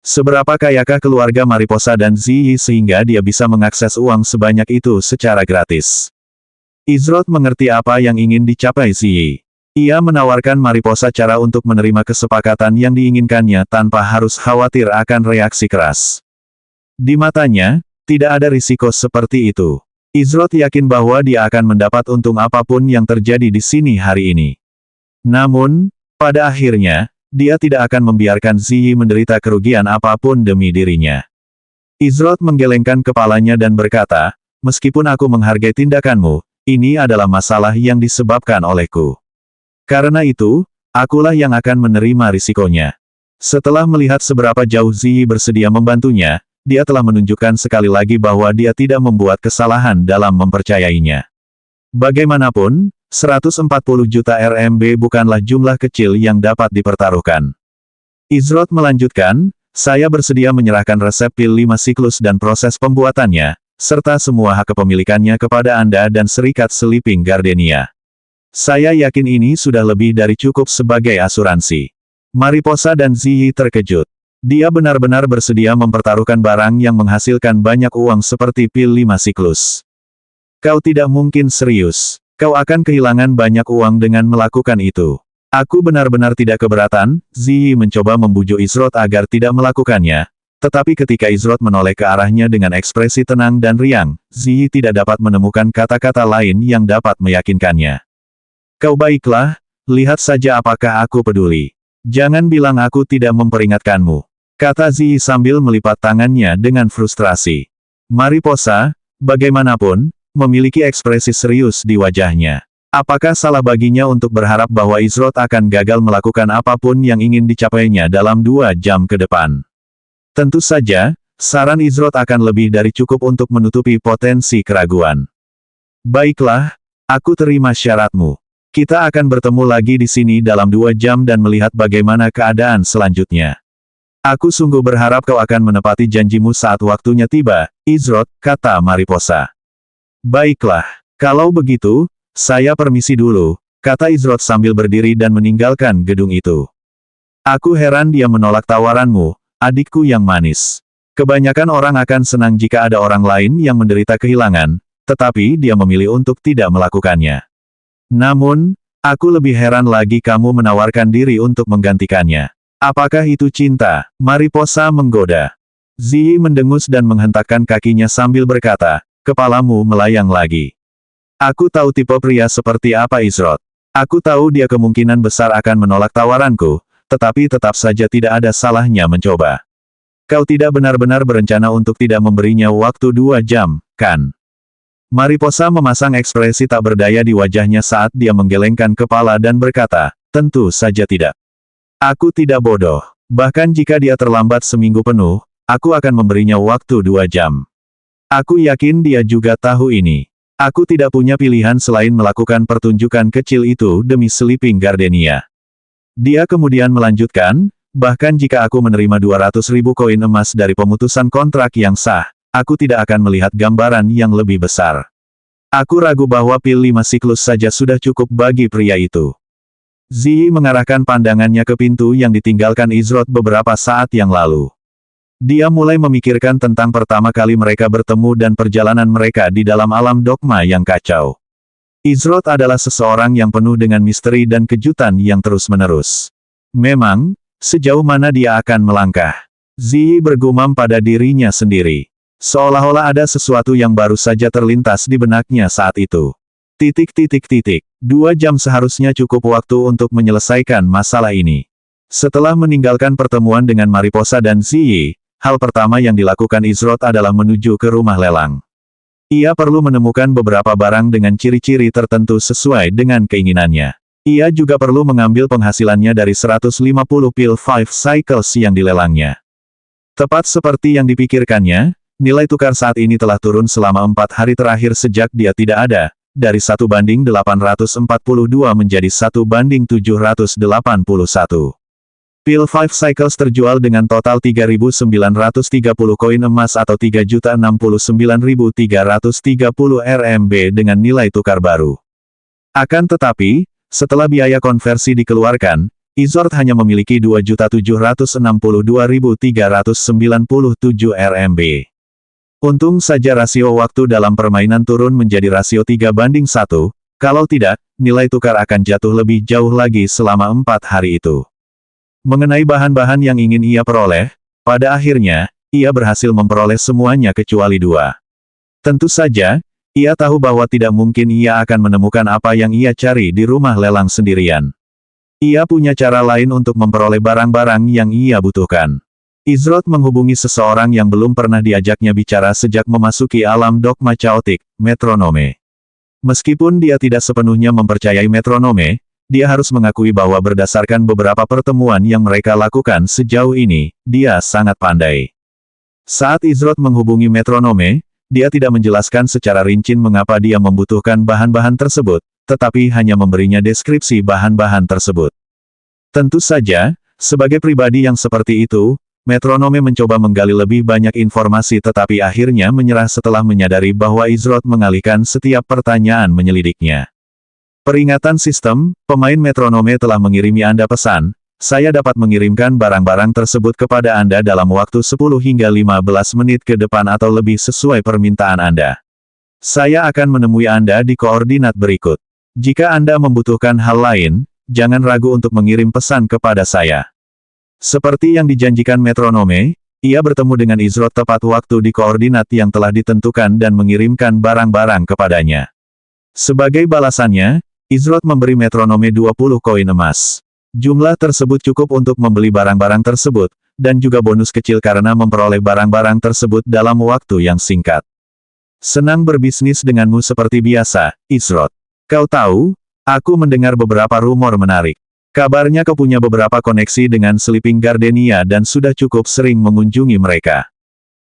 Seberapa kayakah keluarga Mariposa dan Ziyi sehingga dia bisa mengakses uang sebanyak itu secara gratis? Izrod mengerti apa yang ingin dicapai Ziyi. Ia menawarkan Mariposa cara untuk menerima kesepakatan yang diinginkannya tanpa harus khawatir akan reaksi keras. Di matanya, tidak ada risiko seperti itu. Izrod yakin bahwa dia akan mendapat untung apapun yang terjadi di sini hari ini. Namun, pada akhirnya, dia tidak akan membiarkan Ziyi menderita kerugian apapun demi dirinya. Izrod menggelengkan kepalanya dan berkata, meskipun aku menghargai tindakanmu, ini adalah masalah yang disebabkan olehku. Karena itu, akulah yang akan menerima risikonya. Setelah melihat seberapa jauh Ziyi bersedia membantunya, dia telah menunjukkan sekali lagi bahwa dia tidak membuat kesalahan dalam mempercayainya. Bagaimanapun, 140 juta RMB bukanlah jumlah kecil yang dapat dipertaruhkan. Izrod melanjutkan, saya bersedia menyerahkan resep pil 5 siklus dan proses pembuatannya, serta semua hak kepemilikannya kepada Anda dan Serikat Sleeping Gardenia. Saya yakin ini sudah lebih dari cukup sebagai asuransi. Mariposa dan Ziyi terkejut. Dia benar-benar bersedia mempertaruhkan barang yang menghasilkan banyak uang seperti pil 5 siklus. Kau tidak mungkin serius. Kau akan kehilangan banyak uang dengan melakukan itu. Aku benar-benar tidak keberatan. Ziyi mencoba membujuk Izrod agar tidak melakukannya. Tetapi ketika Izrod menoleh ke arahnya dengan ekspresi tenang dan riang, Ziyi tidak dapat menemukan kata-kata lain yang dapat meyakinkannya. Kau baiklah, lihat saja apakah aku peduli. Jangan bilang aku tidak memperingatkanmu. Kata Ziyi sambil melipat tangannya dengan frustrasi. Mariposa, bagaimanapun, memiliki ekspresi serius di wajahnya. Apakah salah baginya untuk berharap bahwa Izrod akan gagal melakukan apapun yang ingin dicapainya dalam 2 jam ke depan? Tentu saja, saran Izrod akan lebih dari cukup untuk menutupi potensi keraguan. Baiklah, aku terima syaratmu. Kita akan bertemu lagi di sini dalam 2 jam dan melihat bagaimana keadaan selanjutnya. Aku sungguh berharap kau akan menepati janjimu saat waktunya tiba, Izrod, kata Mariposa. Baiklah, kalau begitu, saya permisi dulu, kata Izrod sambil berdiri dan meninggalkan gedung itu. Aku heran dia menolak tawaranmu, adikku yang manis. Kebanyakan orang akan senang jika ada orang lain yang menderita kehilangan, tetapi dia memilih untuk tidak melakukannya. Namun, Aku lebih heran lagi kamu menawarkan diri untuk menggantikannya. Apakah itu cinta? Mariposa menggoda. Ziyi mendengus dan menghentakkan kakinya sambil berkata, kepalamu melayang lagi. Aku tahu tipe pria seperti apa Izrod. Aku tahu dia kemungkinan besar akan menolak tawaranku, tetapi tetap saja tidak ada salahnya mencoba. Kau tidak benar-benar berencana untuk tidak memberinya waktu 2 jam, kan? Mariposa memasang ekspresi tak berdaya di wajahnya saat dia menggelengkan kepala dan berkata, tentu saja tidak. Aku tidak bodoh. Bahkan jika dia terlambat seminggu penuh, aku akan memberinya waktu 2 jam. Aku yakin dia juga tahu ini. Aku tidak punya pilihan selain melakukan pertunjukan kecil itu demi Sleeping Gardenia. Dia kemudian melanjutkan, bahkan jika aku menerima 200.000 koin emas dari pemutusan kontrak yang sah, aku tidak akan melihat gambaran yang lebih besar. Aku ragu bahwa pil 5 siklus saja sudah cukup bagi pria itu. Ziyi mengarahkan pandangannya ke pintu yang ditinggalkan Izrod beberapa saat yang lalu. Dia mulai memikirkan tentang pertama kali mereka bertemu dan perjalanan mereka di dalam alam dogma yang kacau. Izrod adalah seseorang yang penuh dengan misteri dan kejutan yang terus-menerus. Memang, sejauh mana dia akan melangkah? Ziyi bergumam pada dirinya sendiri. Seolah-olah ada sesuatu yang baru saja terlintas di benaknya saat itu. 2 jam seharusnya cukup waktu untuk menyelesaikan masalah ini. Setelah meninggalkan pertemuan dengan Mariposa dan Ziyi, hal pertama yang dilakukan Izrod adalah menuju ke rumah lelang. Ia perlu menemukan beberapa barang dengan ciri-ciri tertentu sesuai dengan keinginannya. Ia juga perlu mengambil penghasilannya dari 150 pil 5 cycles yang dilelangnya. Tepat seperti yang dipikirkannya, nilai tukar saat ini telah turun selama 4 hari terakhir sejak dia tidak ada, dari 1:842 menjadi 1:781. Pil 5 cycles terjual dengan total 3.930 koin emas atau 3.069.330 RMB dengan nilai tukar baru. Akan tetapi, setelah biaya konversi dikeluarkan, Izrod hanya memiliki 2.762.397 RMB. Untung saja rasio waktu dalam permainan turun menjadi rasio 3:1, kalau tidak, nilai tukar akan jatuh lebih jauh lagi selama 4 hari itu. Mengenai bahan-bahan yang ingin ia peroleh, pada akhirnya, ia berhasil memperoleh semuanya kecuali 2. Tentu saja, ia tahu bahwa tidak mungkin ia akan menemukan apa yang ia cari di rumah lelang sendirian. Ia punya cara lain untuk memperoleh barang-barang yang ia butuhkan. Izrod menghubungi seseorang yang belum pernah diajaknya bicara sejak memasuki alam dogma chaotic, Metronome. Meskipun dia tidak sepenuhnya mempercayai Metronome, dia harus mengakui bahwa berdasarkan beberapa pertemuan yang mereka lakukan sejauh ini, dia sangat pandai. Saat Izrod menghubungi Metronome, dia tidak menjelaskan secara rinci mengapa dia membutuhkan bahan-bahan tersebut, tetapi hanya memberinya deskripsi bahan-bahan tersebut. Tentu saja, sebagai pribadi yang seperti itu, Metronome mencoba menggali lebih banyak informasi tetapi akhirnya menyerah setelah menyadari bahwa Izrod mengalihkan setiap pertanyaan menyelidiknya. Peringatan sistem, pemain Metronome telah mengirimi Anda pesan, saya dapat mengirimkan barang-barang tersebut kepada Anda dalam waktu 10 hingga 15 menit ke depan atau lebih sesuai permintaan Anda. Saya akan menemui Anda di koordinat berikut. Jika Anda membutuhkan hal lain, jangan ragu untuk mengirim pesan kepada saya. Seperti yang dijanjikan Metronome, ia bertemu dengan Izrod tepat waktu di koordinat yang telah ditentukan dan mengirimkan barang-barang kepadanya. Sebagai balasannya, Izrod memberi Metronome 20 koin emas. Jumlah tersebut cukup untuk membeli barang-barang tersebut, dan juga bonus kecil karena memperoleh barang-barang tersebut dalam waktu yang singkat. Senang berbisnis denganmu seperti biasa, Izrod. Kau tahu, aku mendengar beberapa rumor menarik. Kabarnya kau punya beberapa koneksi dengan Sleeping Gardenia dan sudah cukup sering mengunjungi mereka.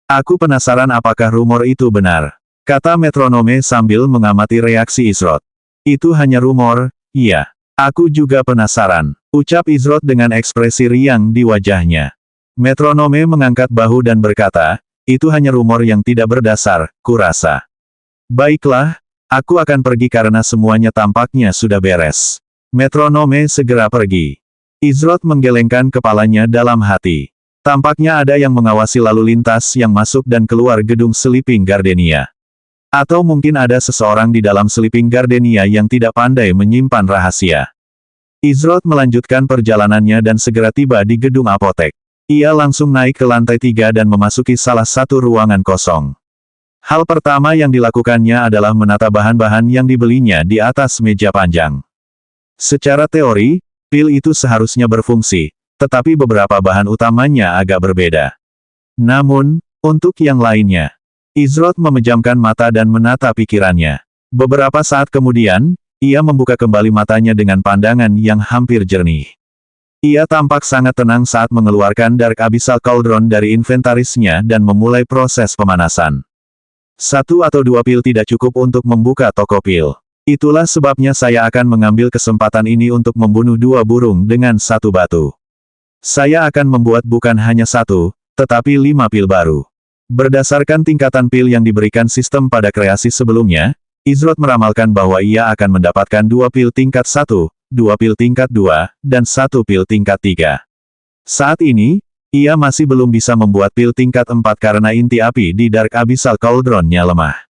Aku penasaran apakah rumor itu benar, kata Metronome sambil mengamati reaksi Izrod. Itu hanya rumor, iya. Aku juga penasaran, ucap Izrod dengan ekspresi riang di wajahnya. Metronome mengangkat bahu dan berkata, itu hanya rumor yang tidak berdasar, kurasa. Baiklah, aku akan pergi karena semuanya tampaknya sudah beres. Metronome segera pergi. Izrod menggelengkan kepalanya dalam hati. Tampaknya ada yang mengawasi lalu lintas yang masuk dan keluar gedung Sleeping Gardenia. Atau mungkin ada seseorang di dalam Sleeping Gardenia yang tidak pandai menyimpan rahasia. Izrod melanjutkan perjalanannya dan segera tiba di gedung apotek. Ia langsung naik ke lantai 3 dan memasuki salah satu ruangan kosong. Hal pertama yang dilakukannya adalah menata bahan-bahan yang dibelinya di atas meja panjang. Secara teori, pil itu seharusnya berfungsi, tetapi beberapa bahan utamanya agak berbeda. Namun, untuk yang lainnya, Izrod memejamkan mata dan menata pikirannya. Beberapa saat kemudian, ia membuka kembali matanya dengan pandangan yang hampir jernih. Ia tampak sangat tenang saat mengeluarkan Dark Abyssal Cauldron dari inventarisnya dan memulai proses pemanasan. 1 atau 2 pil tidak cukup untuk membuka toko pil. Itulah sebabnya saya akan mengambil kesempatan ini untuk membunuh 2 burung dengan 1 batu. Saya akan membuat bukan hanya 1, tetapi 5 pil baru. Berdasarkan tingkatan pil yang diberikan sistem pada kreasi sebelumnya, Izrod meramalkan bahwa ia akan mendapatkan 2 pil tingkat 1, 2 pil tingkat 2, dan 1 pil tingkat 3. Saat ini, ia masih belum bisa membuat pil tingkat 4 karena inti api di Dark Abyssal Cauldron-nya lemah.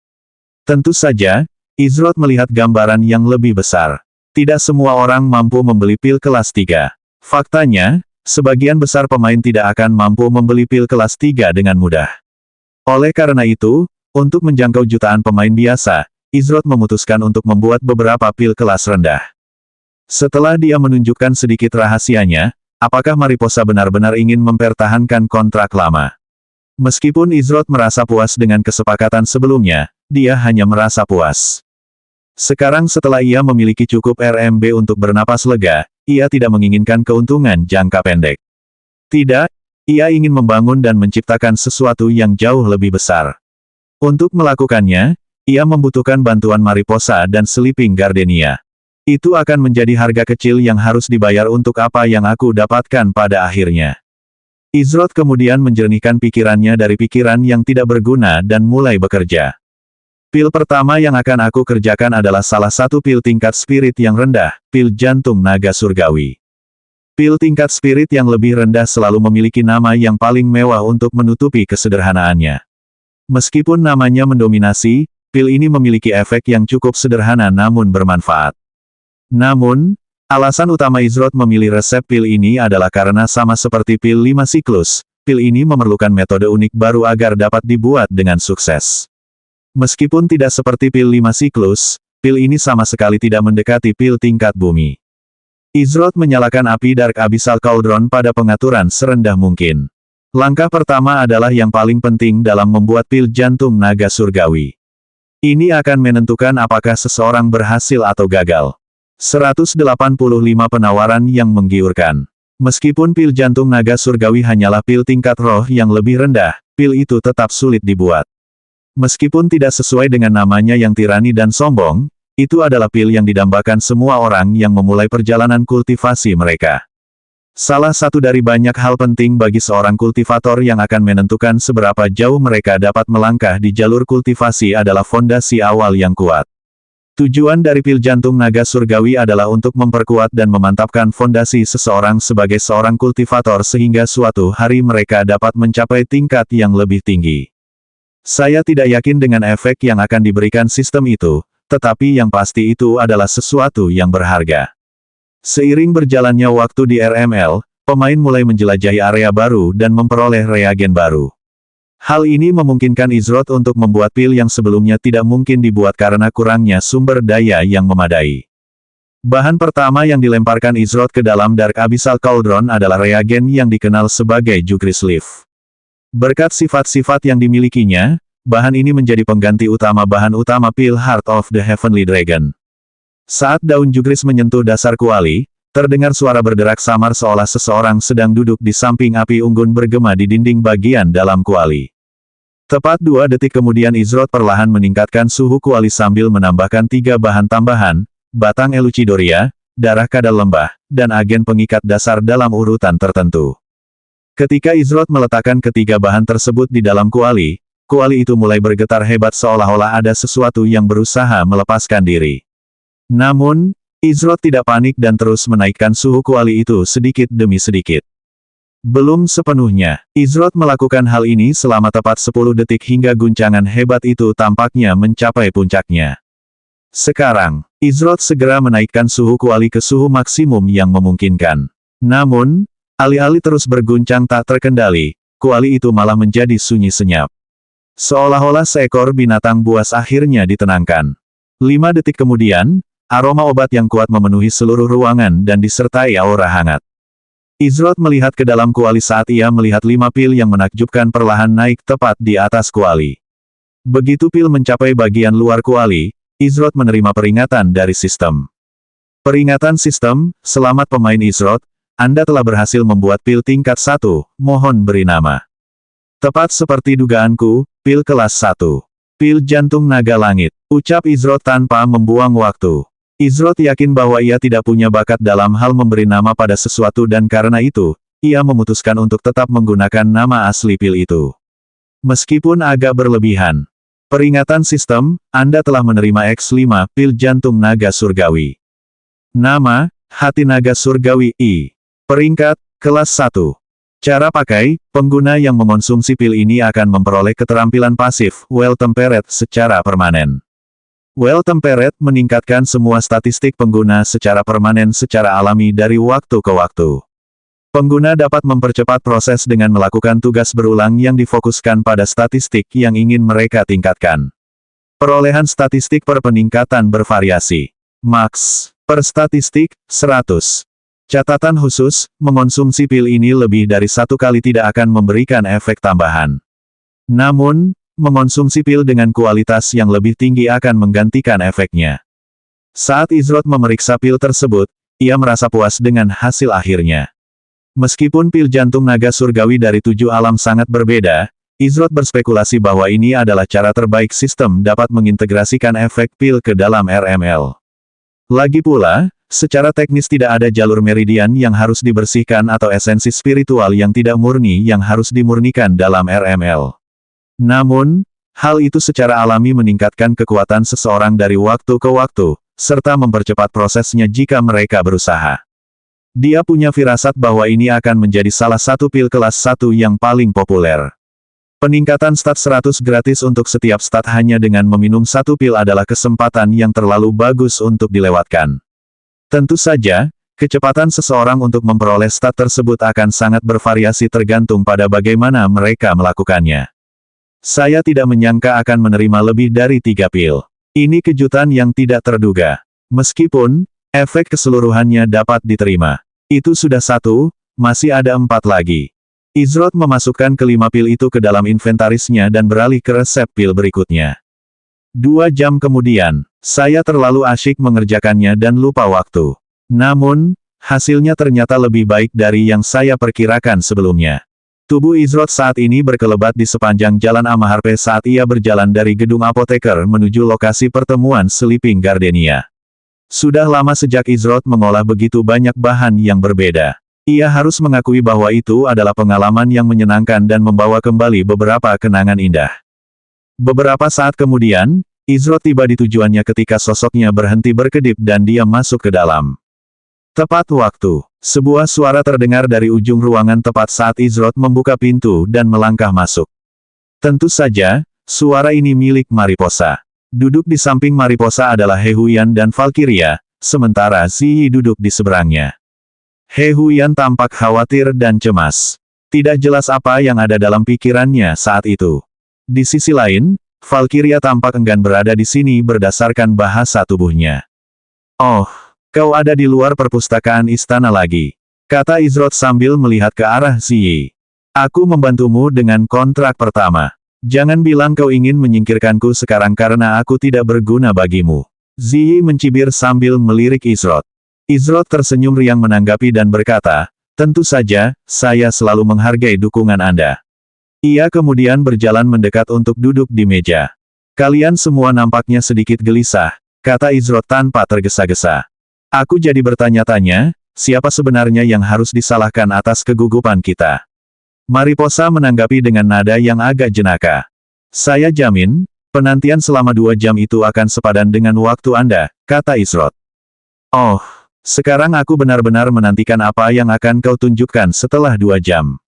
Tentu saja, Izrod melihat gambaran yang lebih besar. Tidak semua orang mampu membeli pil kelas 3. Faktanya, sebagian besar pemain tidak akan mampu membeli pil kelas 3 dengan mudah. Oleh karena itu, untuk menjangkau jutaan pemain biasa, Izrod memutuskan untuk membuat beberapa pil kelas rendah. Setelah dia menunjukkan sedikit rahasianya, apakah Mariposa benar-benar ingin mempertahankan kontrak lama? Meskipun Izrod merasa puas dengan kesepakatan sebelumnya, dia hanya merasa puas. Sekarang setelah ia memiliki cukup RMB untuk bernapas lega, ia tidak menginginkan keuntungan jangka pendek. Tidak, ia ingin membangun dan menciptakan sesuatu yang jauh lebih besar. Untuk melakukannya, ia membutuhkan bantuan Mariposa dan Sleeping Gardenia. Itu akan menjadi harga kecil yang harus dibayar untuk apa yang aku dapatkan pada akhirnya. Izrod kemudian menjernihkan pikirannya dari pikiran yang tidak berguna dan mulai bekerja. Pil pertama yang akan aku kerjakan adalah salah satu pil tingkat spirit yang rendah, pil jantung naga surgawi. Pil tingkat spirit yang lebih rendah selalu memiliki nama yang paling mewah untuk menutupi kesederhanaannya. Meskipun namanya mendominasi, pil ini memiliki efek yang cukup sederhana namun bermanfaat. Namun, alasan utama Izrod memilih resep pil ini adalah karena sama seperti pil 5 siklus, pil ini memerlukan metode unik baru agar dapat dibuat dengan sukses. Meskipun tidak seperti pil 5 siklus, pil ini sama sekali tidak mendekati pil tingkat bumi. Izrod menyalakan api Dark Abyssal Cauldron pada pengaturan serendah mungkin. Langkah pertama adalah yang paling penting dalam membuat pil jantung naga surgawi. Ini akan menentukan apakah seseorang berhasil atau gagal. 185 penawaran yang menggiurkan. Meskipun pil jantung naga surgawi hanyalah pil tingkat roh yang lebih rendah, pil itu tetap sulit dibuat. Meskipun tidak sesuai dengan namanya yang tirani dan sombong, itu adalah pil yang didambakan semua orang yang memulai perjalanan kultivasi mereka. Salah satu dari banyak hal penting bagi seorang kultivator yang akan menentukan seberapa jauh mereka dapat melangkah di jalur kultivasi adalah fondasi awal yang kuat. Tujuan dari pil jantung naga surgawi adalah untuk memperkuat dan memantapkan fondasi seseorang sebagai seorang kultivator sehingga suatu hari mereka dapat mencapai tingkat yang lebih tinggi. Saya tidak yakin dengan efek yang akan diberikan sistem itu, tetapi yang pasti itu adalah sesuatu yang berharga. Seiring berjalannya waktu di RML, pemain mulai menjelajahi area baru dan memperoleh reagen baru. Hal ini memungkinkan Izrod untuk membuat pil yang sebelumnya tidak mungkin dibuat karena kurangnya sumber daya yang memadai. Bahan pertama yang dilemparkan Izrod ke dalam Dark Abyssal Cauldron adalah reagen yang dikenal sebagai Jukris Leaf. Berkat sifat-sifat yang dimilikinya, bahan ini menjadi pengganti utama bahan utama pil Heart of the Heavenly Dragon. Saat daun jukris menyentuh dasar kuali, terdengar suara berderak samar seolah seseorang sedang duduk di samping api unggun bergema di dinding bagian dalam kuali. Tepat 2 detik kemudian Izrod perlahan meningkatkan suhu kuali sambil menambahkan 3 bahan tambahan, batang Elucidoria, darah kadal lembah, dan agen pengikat dasar dalam urutan tertentu. Ketika Izrod meletakkan ketiga bahan tersebut di dalam kuali, kuali itu mulai bergetar hebat seolah-olah ada sesuatu yang berusaha melepaskan diri. Namun, Izrod tidak panik dan terus menaikkan suhu kuali itu sedikit demi sedikit. Belum sepenuhnya, Izrod melakukan hal ini selama tepat 10 detik hingga guncangan hebat itu tampaknya mencapai puncaknya. Sekarang, Izrod segera menaikkan suhu kuali ke suhu maksimum yang memungkinkan. Namun, alih-alih terus berguncang tak terkendali, kuali itu malah menjadi sunyi senyap. Seolah-olah seekor binatang buas akhirnya ditenangkan. 5 detik kemudian, aroma obat yang kuat memenuhi seluruh ruangan dan disertai aura hangat. Izrod melihat ke dalam kuali saat ia melihat 5 pil yang menakjubkan perlahan naik tepat di atas kuali. Begitu pil mencapai bagian luar kuali, Izrod menerima peringatan dari sistem. Peringatan sistem, selamat pemain Izrod, Anda telah berhasil membuat pil tingkat 1, mohon beri nama. Tepat seperti dugaanku, pil kelas 1. Pil jantung naga langit, ucap Izrod tanpa membuang waktu. Izrod yakin bahwa ia tidak punya bakat dalam hal memberi nama pada sesuatu dan karena itu, ia memutuskan untuk tetap menggunakan nama asli pil itu. Meskipun agak berlebihan. Peringatan sistem, Anda telah menerima X5 pil jantung naga surgawi. Nama, hati naga surgawi I. Peringkat, kelas 1. Cara pakai, pengguna yang mengonsumsi pil ini akan memperoleh keterampilan pasif, Well Temperate secara permanen. Well Temperate meningkatkan semua statistik pengguna secara permanen secara alami dari waktu ke waktu. Pengguna dapat mempercepat proses dengan melakukan tugas berulang yang difokuskan pada statistik yang ingin mereka tingkatkan. Perolehan statistik per peningkatan bervariasi. Max per statistik, 100. Catatan khusus, mengonsumsi pil ini lebih dari 1 kali tidak akan memberikan efek tambahan. Namun, mengonsumsi pil dengan kualitas yang lebih tinggi akan menggantikan efeknya. Saat Izrod memeriksa pil tersebut, ia merasa puas dengan hasil akhirnya. Meskipun pil jantung naga surgawi dari 7 alam sangat berbeda, Izrod berspekulasi bahwa ini adalah cara terbaik sistem dapat mengintegrasikan efek pil ke dalam RML. Lagi pula, secara teknis tidak ada jalur meridian yang harus dibersihkan atau esensi spiritual yang tidak murni yang harus dimurnikan dalam RML. Namun, hal itu secara alami meningkatkan kekuatan seseorang dari waktu ke waktu, serta mempercepat prosesnya jika mereka berusaha. Dia punya firasat bahwa ini akan menjadi salah satu pil kelas 1 yang paling populer. Peningkatan stat 100 gratis untuk setiap stat hanya dengan meminum 1 pil adalah kesempatan yang terlalu bagus untuk dilewatkan. Tentu saja, kecepatan seseorang untuk memperoleh stat tersebut akan sangat bervariasi tergantung pada bagaimana mereka melakukannya. Saya tidak menyangka akan menerima lebih dari 3 pil. Ini kejutan yang tidak terduga. Meskipun, efek keseluruhannya dapat diterima. Itu sudah 1, masih ada 4 lagi. Izrod memasukkan ke-5 pil itu ke dalam inventarisnya dan beralih ke resep pil berikutnya. 2 jam kemudian, saya terlalu asyik mengerjakannya dan lupa waktu. Namun, hasilnya ternyata lebih baik dari yang saya perkirakan sebelumnya. Tubuh Izrod saat ini berkelebat di sepanjang jalan Amaharpe saat ia berjalan dari gedung apoteker menuju lokasi pertemuan Sleeping Gardenia. Sudah lama sejak Izrod mengolah begitu banyak bahan yang berbeda. Ia harus mengakui bahwa itu adalah pengalaman yang menyenangkan dan membawa kembali beberapa kenangan indah. Beberapa saat kemudian, Izrod tiba di tujuannya ketika sosoknya berhenti berkedip dan dia masuk ke dalam. Tepat waktu, sebuah suara terdengar dari ujung ruangan tepat saat Izrod membuka pintu dan melangkah masuk. Tentu saja, suara ini milik Mariposa. Duduk di samping Mariposa adalah He Huyan dan Valkyria, sementara Ziyi duduk di seberangnya. He Huyan tampak khawatir dan cemas. Tidak jelas apa yang ada dalam pikirannya saat itu. Di sisi lain, Valkyria tampak enggan berada di sini berdasarkan bahasa tubuhnya. Oh, kau ada di luar perpustakaan istana lagi, kata Izrod sambil melihat ke arah Ziyi. Aku membantumu dengan kontrak pertama. Jangan bilang kau ingin menyingkirkanku sekarang karena aku tidak berguna bagimu. Ziyi mencibir sambil melirik Izrod. Izrod tersenyum riang menanggapi dan berkata, tentu saja, saya selalu menghargai dukungan Anda. Ia kemudian berjalan mendekat untuk duduk di meja. Kalian semua nampaknya sedikit gelisah, kata Izrod tanpa tergesa-gesa. Aku jadi bertanya-tanya, siapa sebenarnya yang harus disalahkan atas kegugupan kita? Mariposa menanggapi dengan nada yang agak jenaka. Saya jamin, penantian selama 2 jam itu akan sepadan dengan waktu Anda, kata Izrod. Oh, sekarang aku benar-benar menantikan apa yang akan kau tunjukkan setelah 2 jam.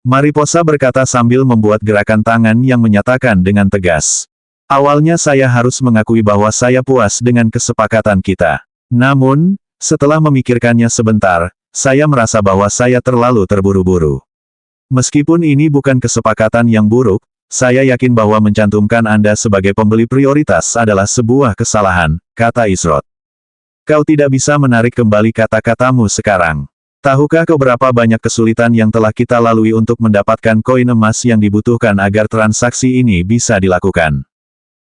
Mariposa berkata sambil membuat gerakan tangan yang menyatakan dengan tegas. Awalnya saya harus mengakui bahwa saya puas dengan kesepakatan kita. Namun, setelah memikirkannya sebentar, saya merasa bahwa saya terlalu terburu-buru. Meskipun ini bukan kesepakatan yang buruk, saya yakin bahwa mencantumkan Anda sebagai pembeli prioritas adalah sebuah kesalahan, kata Izrod. Kau tidak bisa menarik kembali kata-katamu sekarang. Tahukah kau berapa banyak kesulitan yang telah kita lalui untuk mendapatkan koin emas yang dibutuhkan agar transaksi ini bisa dilakukan?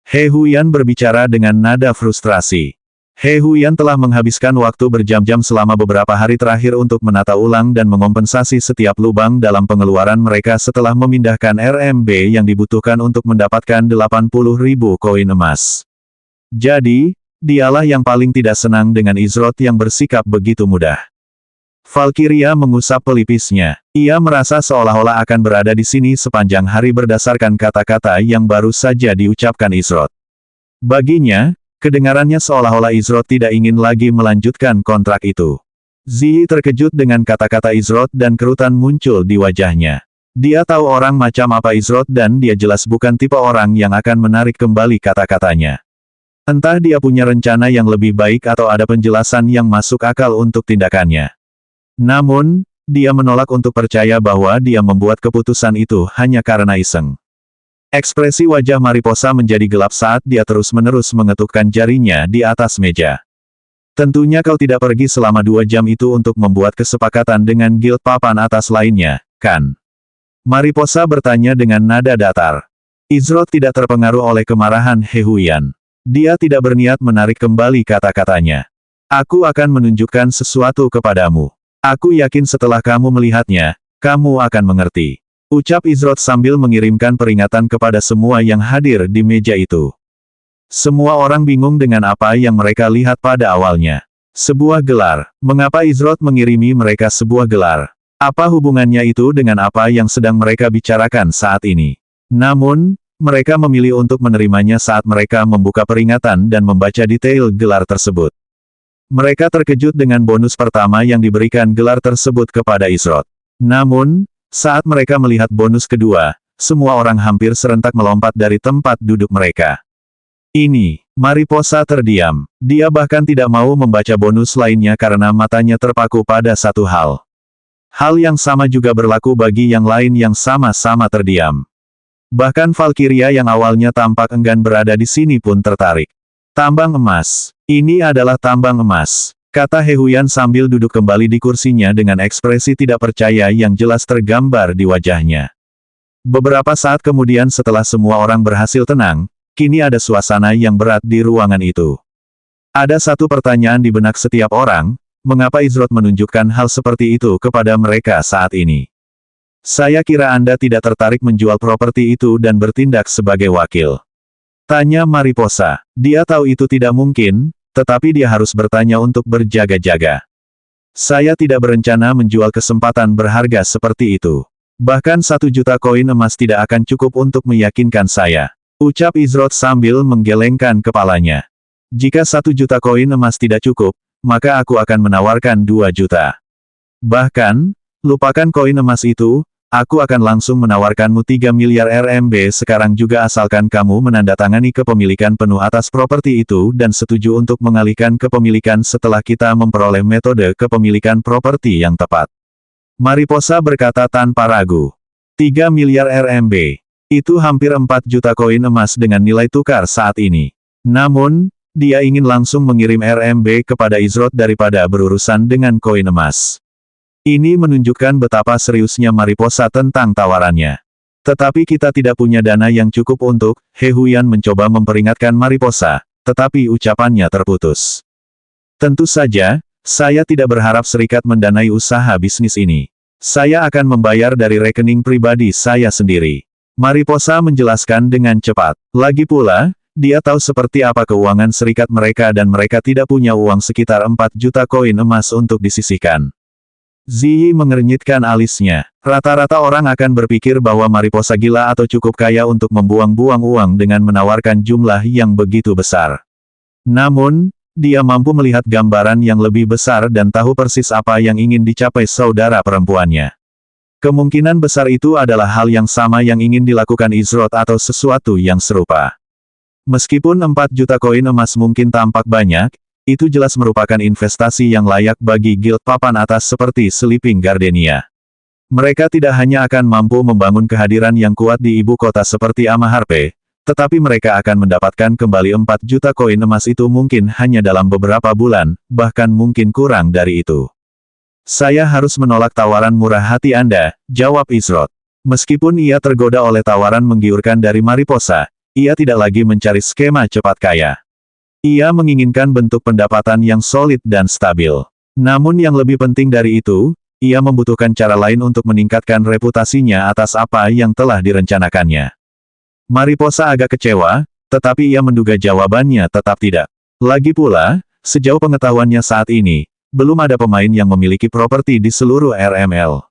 He Huyan berbicara dengan nada frustrasi. He Huyan telah menghabiskan waktu berjam-jam selama beberapa hari terakhir untuk menata ulang dan mengompensasi setiap lubang dalam pengeluaran mereka setelah memindahkan RMB yang dibutuhkan untuk mendapatkan 80.000 koin emas. Jadi, dialah yang paling tidak senang dengan Izrod yang bersikap begitu mudah. Valkyria mengusap pelipisnya. Ia merasa seolah-olah akan berada di sini sepanjang hari berdasarkan kata-kata yang baru saja diucapkan Izrod. Baginya, kedengarannya seolah-olah Izrod tidak ingin lagi melanjutkan kontrak itu. Ziyi terkejut dengan kata-kata Izrod dan kerutan muncul di wajahnya. Dia tahu orang macam apa Izrod dan dia jelas bukan tipe orang yang akan menarik kembali kata-katanya. Entah dia punya rencana yang lebih baik atau ada penjelasan yang masuk akal untuk tindakannya. Namun, dia menolak untuk percaya bahwa dia membuat keputusan itu hanya karena iseng. Ekspresi wajah Mariposa menjadi gelap saat dia terus-menerus mengetukkan jarinya di atas meja. Tentunya kau tidak pergi selama 2 jam itu untuk membuat kesepakatan dengan guild papan atas lainnya, kan? Mariposa bertanya dengan nada datar. Izrod tidak terpengaruh oleh kemarahan He Huyan. Dia tidak berniat menarik kembali kata-katanya. Aku akan menunjukkan sesuatu kepadamu. Aku yakin setelah kamu melihatnya, kamu akan mengerti. Ucap Izrod sambil mengirimkan peringatan kepada semua yang hadir di meja itu. Semua orang bingung dengan apa yang mereka lihat pada awalnya. Sebuah gelar. Mengapa Izrod mengirimi mereka sebuah gelar? Apa hubungannya itu dengan apa yang sedang mereka bicarakan saat ini? Namun, mereka memilih untuk menerimanya saat mereka membuka peringatan dan membaca detail gelar tersebut. Mereka terkejut dengan bonus pertama yang diberikan gelar tersebut kepada Izrod. Namun, saat mereka melihat bonus kedua, semua orang hampir serentak melompat dari tempat duduk mereka. Ini, Mariposa terdiam. Dia bahkan tidak mau membaca bonus lainnya karena matanya terpaku pada satu hal. Hal yang sama juga berlaku bagi yang lain yang sama-sama terdiam. Bahkan Valkyria yang awalnya tampak enggan berada di sini pun tertarik. Tambang emas. Ini adalah tambang emas, kata He Huyan sambil duduk kembali di kursinya dengan ekspresi tidak percaya yang jelas tergambar di wajahnya. Beberapa saat kemudian setelah semua orang berhasil tenang, kini ada suasana yang berat di ruangan itu. Ada satu pertanyaan di benak setiap orang, mengapa Izrod menunjukkan hal seperti itu kepada mereka saat ini? Saya kira Anda tidak tertarik menjual properti itu dan bertindak sebagai wakil. Tanya Mariposa. Dia tahu itu tidak mungkin, tetapi dia harus bertanya untuk berjaga-jaga. Saya tidak berencana menjual kesempatan berharga seperti itu. Bahkan 1 juta koin emas tidak akan cukup untuk meyakinkan saya. Ucap Izrod sambil menggelengkan kepalanya. Jika 1 juta koin emas tidak cukup, maka aku akan menawarkan 2 juta. Bahkan, lupakan koin emas itu, aku akan langsung menawarkanmu 3 miliar RMB sekarang juga asalkan kamu menandatangani kepemilikan penuh atas properti itu dan setuju untuk mengalihkan kepemilikan setelah kita memperoleh metode kepemilikan properti yang tepat. Mariposa berkata tanpa ragu. 3 miliar RMB. Itu hampir 4 juta koin emas dengan nilai tukar saat ini. Namun, dia ingin langsung mengirim RMB kepada Izrod daripada berurusan dengan koin emas. Ini menunjukkan betapa seriusnya Mariposa tentang tawarannya. Tetapi kita tidak punya dana yang cukup untuk, He Huyan mencoba memperingatkan Mariposa, tetapi ucapannya terputus. Tentu saja, saya tidak berharap serikat mendanai usaha bisnis ini. Saya akan membayar dari rekening pribadi saya sendiri. Mariposa menjelaskan dengan cepat. Lagi pula, dia tahu seperti apa keuangan serikat mereka dan mereka tidak punya uang sekitar 4 juta koin emas untuk disisihkan. Ziyi mengernyitkan alisnya. Rata-rata orang akan berpikir bahwa Mariposa gila atau cukup kaya untuk membuang-buang uang dengan menawarkan jumlah yang begitu besar. Namun, dia mampu melihat gambaran yang lebih besar dan tahu persis apa yang ingin dicapai saudara perempuannya. Kemungkinan besar itu adalah hal yang sama yang ingin dilakukan Izrod atau sesuatu yang serupa. Meskipun 4 juta koin emas mungkin tampak banyak, itu jelas merupakan investasi yang layak bagi guild papan atas seperti Sleeping Gardenia. Mereka tidak hanya akan mampu membangun kehadiran yang kuat di ibu kota seperti Amaharpe, tetapi mereka akan mendapatkan kembali 4 juta koin emas itu mungkin hanya dalam beberapa bulan, bahkan mungkin kurang dari itu. Saya harus menolak tawaran murah hati Anda, jawab Izrod. Meskipun ia tergoda oleh tawaran menggiurkan dari Mariposa, ia tidak lagi mencari skema cepat kaya. Ia menginginkan bentuk pendapatan yang solid dan stabil. Namun yang lebih penting dari itu, ia membutuhkan cara lain untuk meningkatkan reputasinya atas apa yang telah direncanakannya. Mariposa agak kecewa, tetapi ia menduga jawabannya tetap tidak. Lagi pula, sejauh pengetahuannya saat ini, belum ada pemain yang memiliki properti di seluruh RML.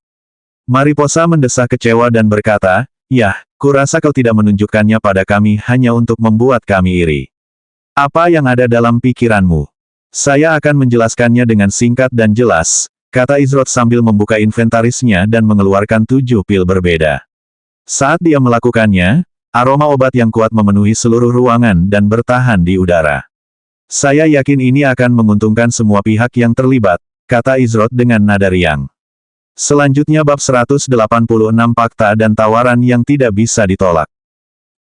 Mariposa mendesah kecewa dan berkata, "Yah, kurasa kau tidak menunjukkannya pada kami hanya untuk membuat kami iri. Apa yang ada dalam pikiranmu?" "Saya akan menjelaskannya dengan singkat dan jelas," kata Izrod sambil membuka inventarisnya dan mengeluarkan 7 pil berbeda. Saat dia melakukannya, aroma obat yang kuat memenuhi seluruh ruangan dan bertahan di udara. "Saya yakin ini akan menguntungkan semua pihak yang terlibat," kata Izrod dengan nada riang. Selanjutnya bab 186 fakta dan tawaran yang tidak bisa ditolak.